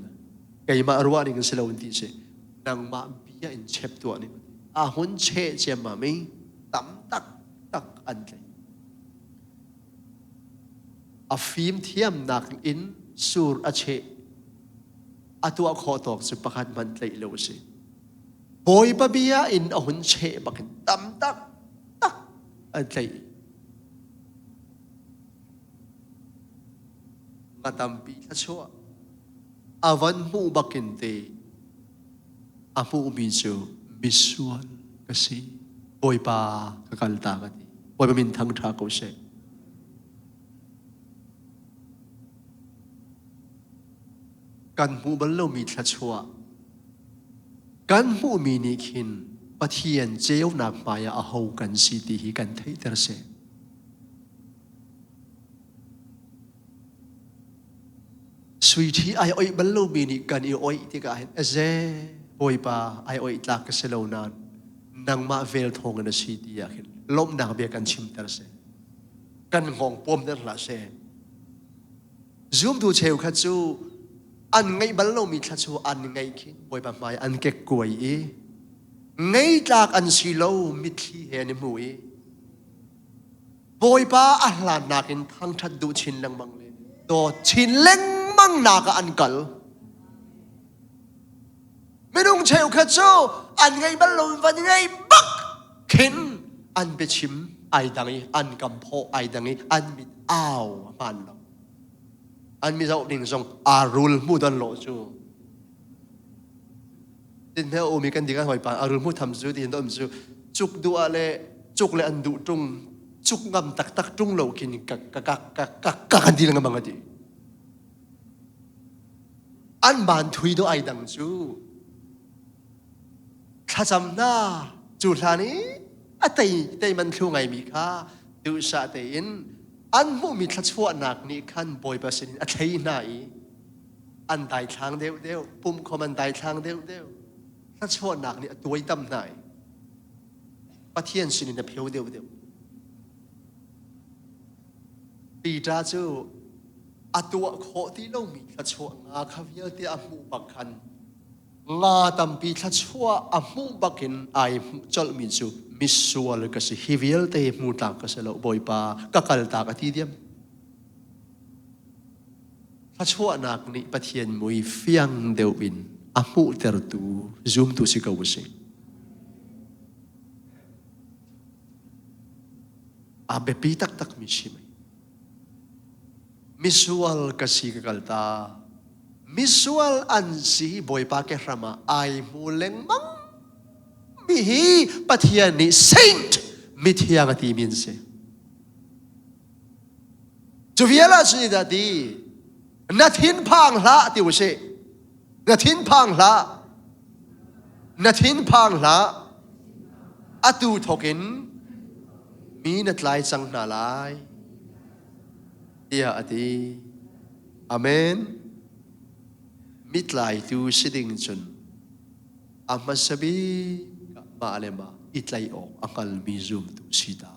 kay ma arwani ng salawin ti se nang ma biya in chep to ani ahun che che ma mi tam tak anlay a fim thiam nak in sur a che atua khotok se pakhat man tlai lo se boy pa biya in ahun che bakin tam tak anlay matampi thachua avan mu bakinte amu minso visual kasi boy pa kakalta kati boy pa min thang tha ko se kan mu ballo mi thachua kan mu mi ni khin pathian cheu nak maya a ho kan si ti hi kan thei ter se sweetie ai oi ballo mi ni kan i oi ti ka hen aze boi pa ai oi tlak ka selo nan nang ma vel thong na si ti ya khin lom na be kan chim tar se kan ngong pom der la se zoom du cheu kha chu an ngai bal lo mi thla chu an ngai khin boi pa mai an ke koi e ngai tlak an si lo mi thi he ni mu e boi pa a hla nakin thang that du chin lang mang le to chin leng mang na ka an kalไม่ต้องเชลคัดโซอันไงบรรลุวันไงบักเข็นอันไปชิมไอ้ดังนี้อันกำโพไอ้ดังนี้อันมิดอ้าวมันเราอันมีเจ้าดิ่งทรงอารุลมูดันโลจูดินเทโอมีกันดีกันหอยปานอารุลมูทำจูดินต้นจูจุกดูอะไรจุกเลยอันดูตรงจุกงำตักตักตรงโลกินกักกันดีเลยงบังกันดีอันบานทุยdoไอ้ดังจูข้าจำหน้าจุดนี้แต่มันทุ่งไงมีค่าดูสะเตียนอันมุมีทัชวนักนี่ขันบอยประสิทธิ์อะไรไหนอันได้ทางเดียวปุ่มคอมันได้ทางเดียวทัชวนักนี่ตัวตั้มไหนประเทศสินในเพียวเดียวปีจ้าจูตัวโคที่เรามีทัชวงาขวิลที่อามูบักขันงาตัมปีทัชวะอามูบักินไอจอลมิจูมิสวลก็สิฮิวิลเตมูตากก็สิเราบอยปากักลตากที่เดียมทัชวะนักนี้ประเทศมวยเฟียงเดวินอามูเตอร์ตูซูมตูสิกาวสิอาเบปีตักมิชิมมิสวลก็สิกักลตามิสวลอันซีบอยปาเกรามาไอมูเลงมังมิฮีปะเทียนี่เซนต์มิเทียงตีมินเซจูเวียลาสุนิดาดีนาทินพังละติวเซนาทินพังละอตูทกินมีนัดไลสังนาไลเดียอดีอาเมนมิดไลตูสิดิงจนอามาสบีมาเลมาอิตไลออกอังกลมีซุมตูสิดา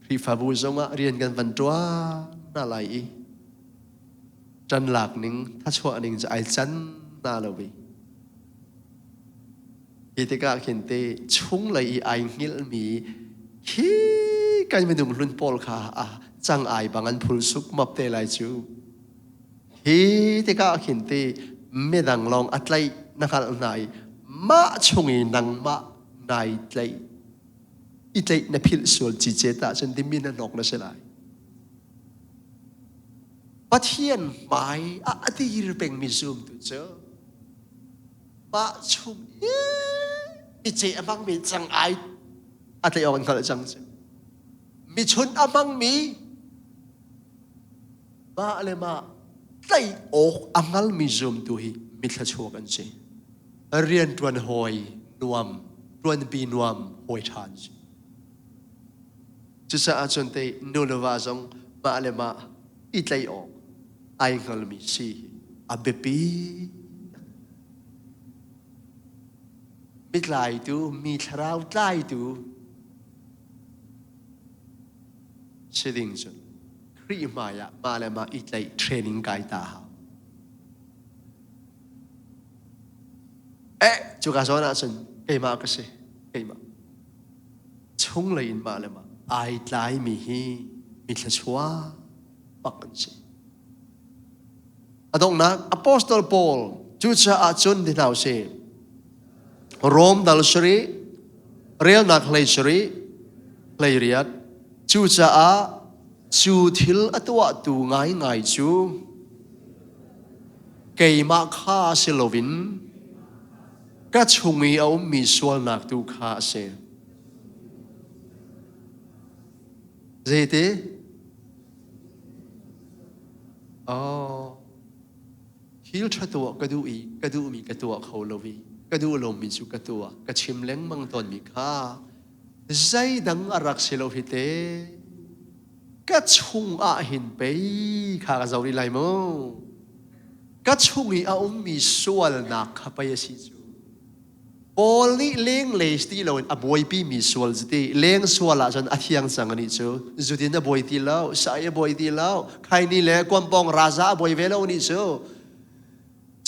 พรีฟาบูซงะเรียนกันวันตัวน่าไลจันหลักหนึ่งถ้าชัวร์หนึ่งจะไอจันน่าเลวีฮิตกาขินเตชุ่งเลยไอหิลมีฮีกันไม่ดูมลุนโพลค่ะจังไอบางอันพุลสุกมับเตไลจูฮีที่ก็ขินตีไม่ดังลองอัตไลนะครับนายมาชงอีนังมานายไลอีไลนพิลส่วนจิเจตาจนดิมินันนกนั่นใช่ไหมปะเทียนหมายอดีตเป็นมิซูมตัวเจ้ามาชงมีเจอมังมีจังไออัตไลออกกันก็เลยจังเจ้ามีชนอมังมีมาอะไรมาไล่ออกอังกฤษมิซูมตัวฮีมิทชัวกันเจเรียนตวนหอยนวมตวนปีนวมหอยทานจะสะอาดจนเตนูลวาซงมาอะไรมาอิไล่ออกอังกฤษมิซีอับเบปีมิไล่ตัวมิทราวไล่ตัวเชดิงจนครีมายะมาเลยมาอิตไลเทรนนิ่งไกตาจุกาสวนาสันเกมาก็เสเกมาชุ่งเลยอินมาเลยมาไอไลมีฮีมิทชัวปักกันเสตรงนั้นอพอสตอลปอลจุดจะอาจุนที่เราเสโรมดัลชรีเรียลนักเลชรีเลเรียดจูจะจูทิลอัตวะตูง่ายจูเกยมาข้าเซลวินก็ชงมีเอามีส่วนนักตูข้าเซเจเตฮิลชัตัวกระดูอีกระดูมีกระตัวเขาลวีกระดูลมมีจูกระตัวกระชิมเล้งมังตอนมีข้าใจดังอารักเซลวิเตก็ชงหินไปข้าก็จะรีไลโมก็ ก็ช่วงนี้เอามีส่วนนักขับไปสิจูบอลนี่เลี้ยงเลยสตีเราอับวยปีมีส่วนสตีเลี้ยงส่วนละจนอาทิยังสังนี่จูจุดนี้อับวยตีแล้วสายอับวยตีแล้วใครนี่แหละความปองราชาอับวยเวลานี่จู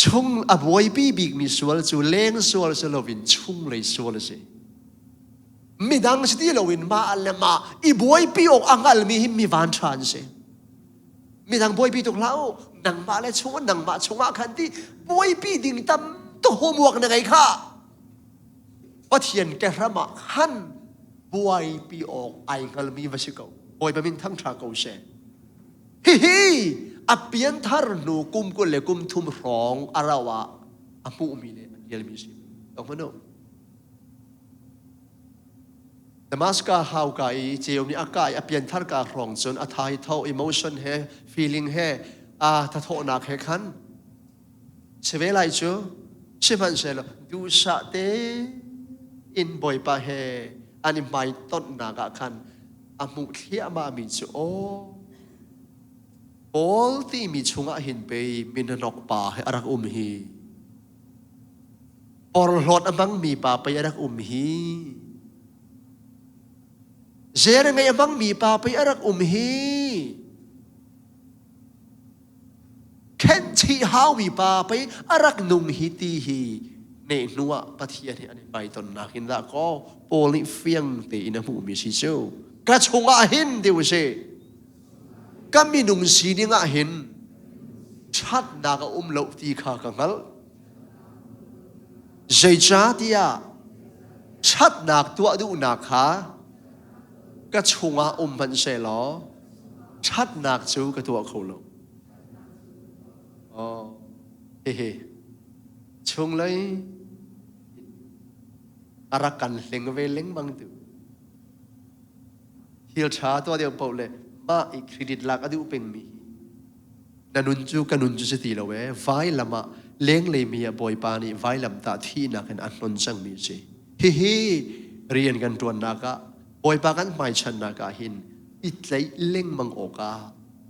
ช่วงอับวยปีบิกมีส่วนจูเลี้ยงส่วนสโลวินช่วงเลยส่วนสิมีดังสตีเราวินมาอัลมาอีบวยปีอกอังอัลมีหิมมีวันทรานสิมีดังบวยปีตุกเล่านังมาและช่วงนังมาช่วงขันที่บวยปีดิ่งตั้มตัวหัวหมวกนังไงค่ะปะเทียนแกระมาขันบวยปีออกไอกัลมีวชิกบวยไปมินทั้งทราเกาเชฮิฮิอเปียนทารนูกุมกุเลกุมทุมร้องอาราวะอมูมีเลเยลมิสิต้องมาโนแต่มาสกาฮาวกายเจียวนี่อากายอเปียนทารการ้องจนอทายเท่าอิโมชันเฮฟีลิ่งเฮถ้าโทนักเฮขันเชเวลัยจูเชมันเชลดูสะเตอินบอยปะเฮอันนี้ไม่ต้นนักขันอามุเทียมามีจูโอบอลที่มีชุงอาหินไปมินนกป่าให้อารักฮีปอลหลอดมังมีป่าไปอารักฮีเจริญไงมังมีป่าไปอารักฮีเข็นชีฮาวีปาไปอารักนุงฮิตีฮีเนนัวปะเทียนอันนี้ไปตอนนักหินละก็โปลิเฟียงตีอินามูมีชิโจกระชงอาหินเดียวเชก็มีนุงสีนี่อาหินชัดนักเลวตีขากังฮัลเจจ้าที่ชัดนักตัวดูนักขากระชงอามันเชลอชัดนักจูกระตัวเขาลงเฮ้ช่วงเลยอารักกันเล็งเวเล็งบังตัวฮิลชาตัวเดียวเปล่าเลยมาอีกเครดิตหลักอดีตเป็นมีนันุนจูกันนุนจูสติเราเว้ไว้ละมาเลี้ยงเลยมีบอยปานีไว้ลำตาที่นักอันนนจังมีเจเฮ้เรียนกันตัวนักบอยปากันไม่ชนะกาหินอิตเลยเล็งมังโอกา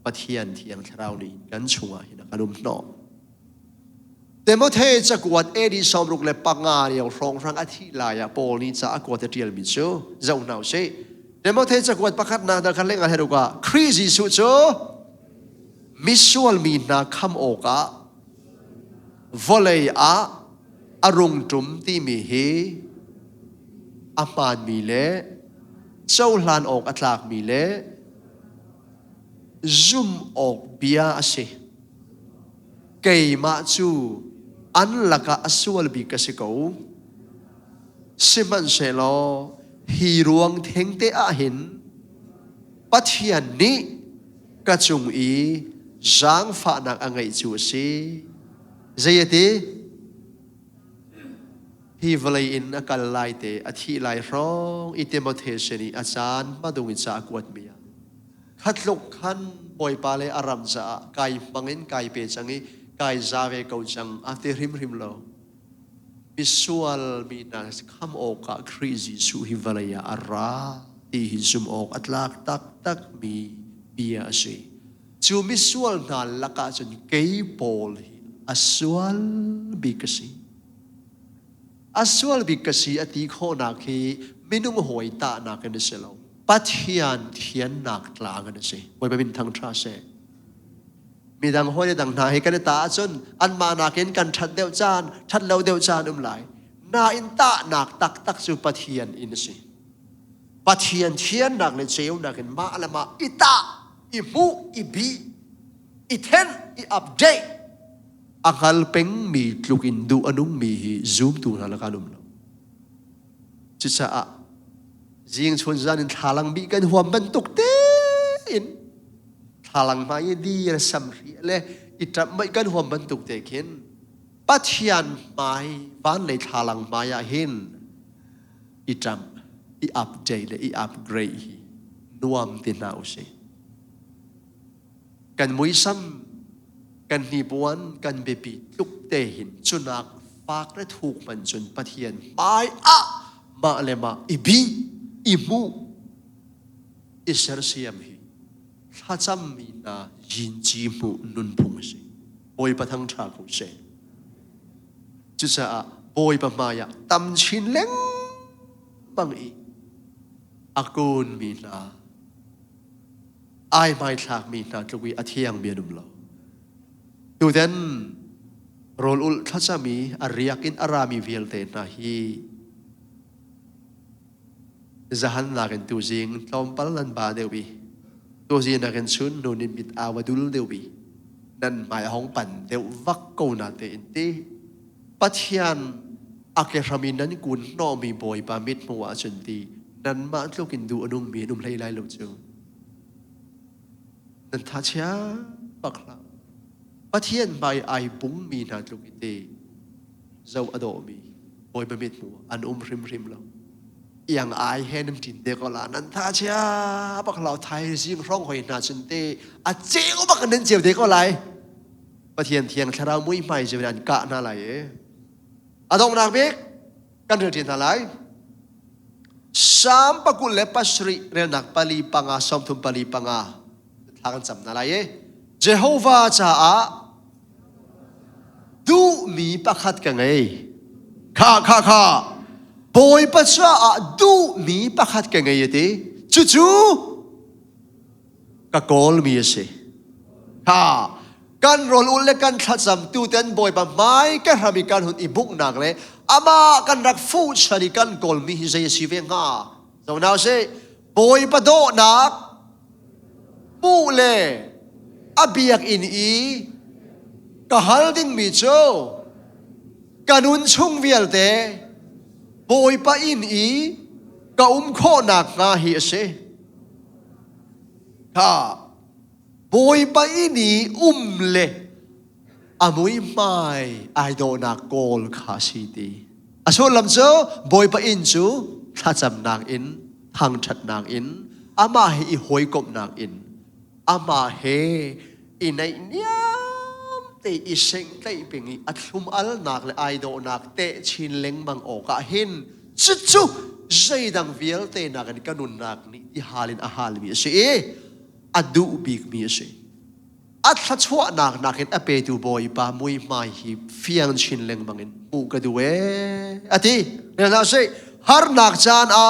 ปะเทียนเทียงคราวนี้กันชัวหินกันนุ่มนอแต่เมื่อเทจะกวดดีสมรุกเลยปังงานอย่างรองรังอาทิลายโปลนี้จะกวดเรียลมิโซเจ้าหน้าเช่แต่เมื่อเทจะกวดประคัดนาดกันเล่นอะไรดูกว่าคริสิสุโจมิสวลมีนาคำโอกาวอลเลยอารมณ์จุ่มที่มีเฮอาปานมีเล่เจ้าลานออกอัตลากมีเล่ซุ่มออกเบียอาเซเกยมาจูอันลักะสวลบิกสิโกสิมันเชลอฮีรวงเทงเตอาหินปัทยันนี้กระจุงอีจางฝานักอังไงจูซีเจียตีฮีวลัยอินอักลไลเตอธิไลร้องอิเตมเทเชนีอาจารย์มาดูอิจากวดเมียขัดลุกขันบอยปาเลอารัมจะไก่บังเอินไก่เปจังอีไก่จาเวกาจังอาเตริมริมโลมิสวลมีนาคำโอกาคริสิสุฮิวลัยอาราที่ฮิซุมโอกอัตลักตักตักมีเบียเชจูมิสวลนัลลักจนเกย์โปลอัสวลบิกซีอัสวลบิกซีอติโคนักฮีมินุงหอยตานักนิเซลปัทยันเทียนนักลากันเสไว้ไปเป็นทางทราเสมีดังห้อยดังนาให้กันตาจนอันมานักเห็นกันชัดเดียวจานชัดเล่าเดียวจานไหลนาอินตานักตักตักสู่ปัทยันอินสิปัทยันเทียนนักเลยเจียวนักเห็นมาอะไรมาอิตาอิมูอิบีอิเทนอิอัปเดตอักลเป็งมีลูกินดูอนุมีซูมตูนัลกันเราจิตสะจิงชนจันทาลังบีกันหัวมันตกเต้นทาลังมาเยดีระสัมรีเลยอิตาไม่กันหัวมันตกเตกินปัจจัยไม่วันเลยทาลังมายาเห็นอิตาอิอัปเดตเลยอิอัปเกรดนวมตินาอุเซกันมุยซ้ำกันนิบวนกันเบบีลุกเตหินจุนักฝากและถูกมันจนปัทยันไปมาเลยมาอิบีอิมูอิสระเซียมฮีถ้าจำมีนายินจีมูนุนพุงสิโอ boy patang tha ko se chu sa boy pa maya tam chin leng bang i akun mi na ai mai thak mi na tlui athiang mi dum lo tu den rol ul thacha mi ariakin arami velte na hi zahan na kan tu jing tom pal nan ba dewi tu ji na kan chun no nin mit awadul dewi nan mai hong pan deu vak ko na te inti pathian ake ramin nan kun no mi boy pa mit mo wa chun ti nan ma tlokin du anung mi num lai lai lo chu nan tha chia pakla pathian mai ai bung mi na tlokin ti zau ado mi boy pa mit mo an rim rim lo yang ai hen nam tin de ko la nan tha chia pakla thai jing rong hoi na chun ti a cheu bak nan cheu de ko lai pathian thiang thara mui mai je dan ka na lai e adong nak bek kan re tin thalai sam pakul le pasri rel nak pali panga som thum pali panga thakan cham na lai e Jehovah cha a du mi pakhat ka ngai kha boy pasra a du mi pakhat ka ngai te chu ka kol mi se ha kan rol ul le kan thacham tu ten boy pa mai ka rami kan hun ibuk nak le ama kan rak fu chari kan kol mi hi zai si ve nga so now say boy pa do nak mu le abiak in i ka hal ding mi cho kanun chung vial te boy pa in i ka kho nak nga hi se ha boy pa ini le amui mai ai do na kol kha si ti aso lam cho boy pa in chu thacham nak in thang that nak in ama he i hoi kop nak in ama he inai niam te i seng te pingi athum al nak le ai do nak te chin leng bang o ka hin chu zai dang vial te nak ni kanun nak ni i halin a hal mi se adu big mi se at thachwa nak nakin ape tu boy pa mui mai hi fiang chin leng bangin u ka duwe ati na se har nak chan a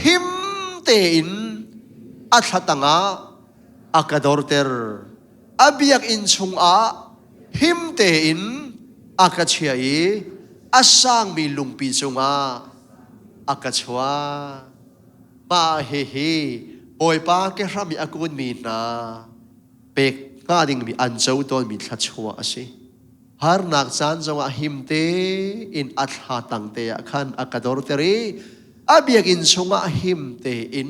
him te in at hatanga akadorter abiak in chung a him te in akachia i asang mi lungpi chunga akachwa ma he boy pa ke rami akun mi na pek ka ding mi an chau ton mi thachwa ase har nak chan zonga himte in atha tangte khan akador tere abiak in chunga himte in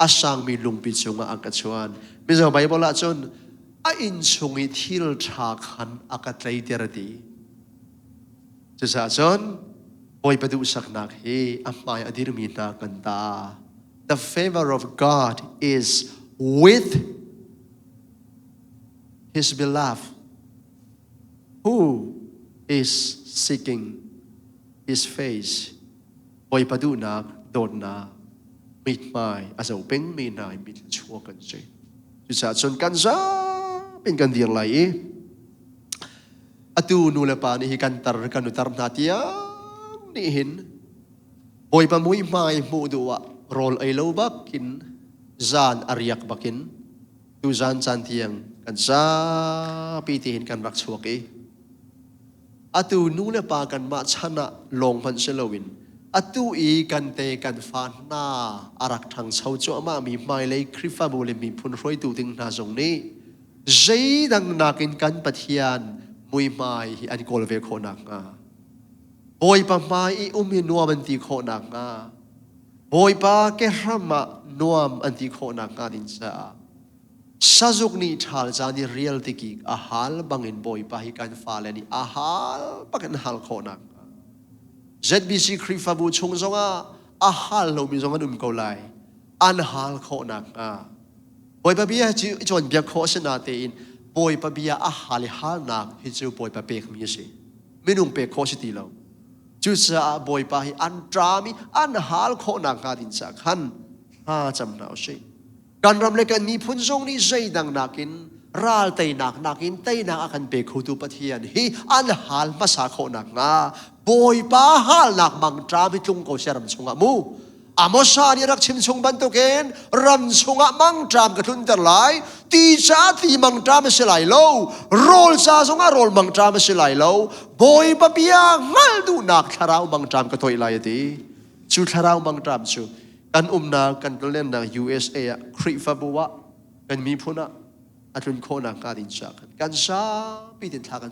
asang mi lungpi chunga akachwan bizo bible a chon a in chungi thil tha khan akatlai terati chasa chon boy padu saknak he amai adir mi na kanta. The favor of God is with His beloved who is seeking His face. Boy padu na dot na mit mai aso peng mi na mit chua kan se. Sa chon kan sa pin kan dir lai atu nu le pa ni kan tar kan utar na tia ni hin boy pa mui mai mu duwa rol ay lo bakin zan ariak bakin tu zan chan tiang kan sa pitihin kan rak chuaki atu nu le pa kan ma chana long pan selowin atu i kan te kan fa na arak thang chau chu ama mi mai le khrifa bo le mi phun roi tu ting na jong ni zai dang nakin kan pathian mui mai hi an kol ve kho nak nga boy pa mai i umi nuam an ti kho nak nga boy pa ke rama nuam an ti kho nak nga din sa sajuk ni thal jani real tiki ahal bangin boy pa hi kan fa le ni ahal pakan hal kho nak ZBC Krifabu chung zonga ahal lo mi zonga ko lai an hal kho nak boy pa bia chi chon bia kho sna te in boy pa bia ahal hal nak hi chu boy pa pek mi se minung pek kho si ti lo chu sa boy pa hi an drami an hal kho nak ka din sa khan ha cham na se kan ram le kan mi phun zong ni zai dang nakin รัลเตยนักอินเตยนักอากันเปคุตุปะเทียนฮีอันฮัลมาสาโคนักงาบอยป้าฮัลนักมังตรามิจุงโกเชรัมชงอามูอามอชานี่รักชิมชงบันตุเกนรันชงอามังตรามกระทุนตะไลตีชาตีมังตรามเสลายโลโรลซาชงอาโรลมังตรามเสลายโลบอยปะเปียงัลดูนักทาราวมังตรามกระถอยไลตีจูทาราวมังตรามจูกันนากันเล่นนา USA คริฟาบัวกันมีพูนะอาจจะโคนักการดินจากกันชาปีดินทากันใจ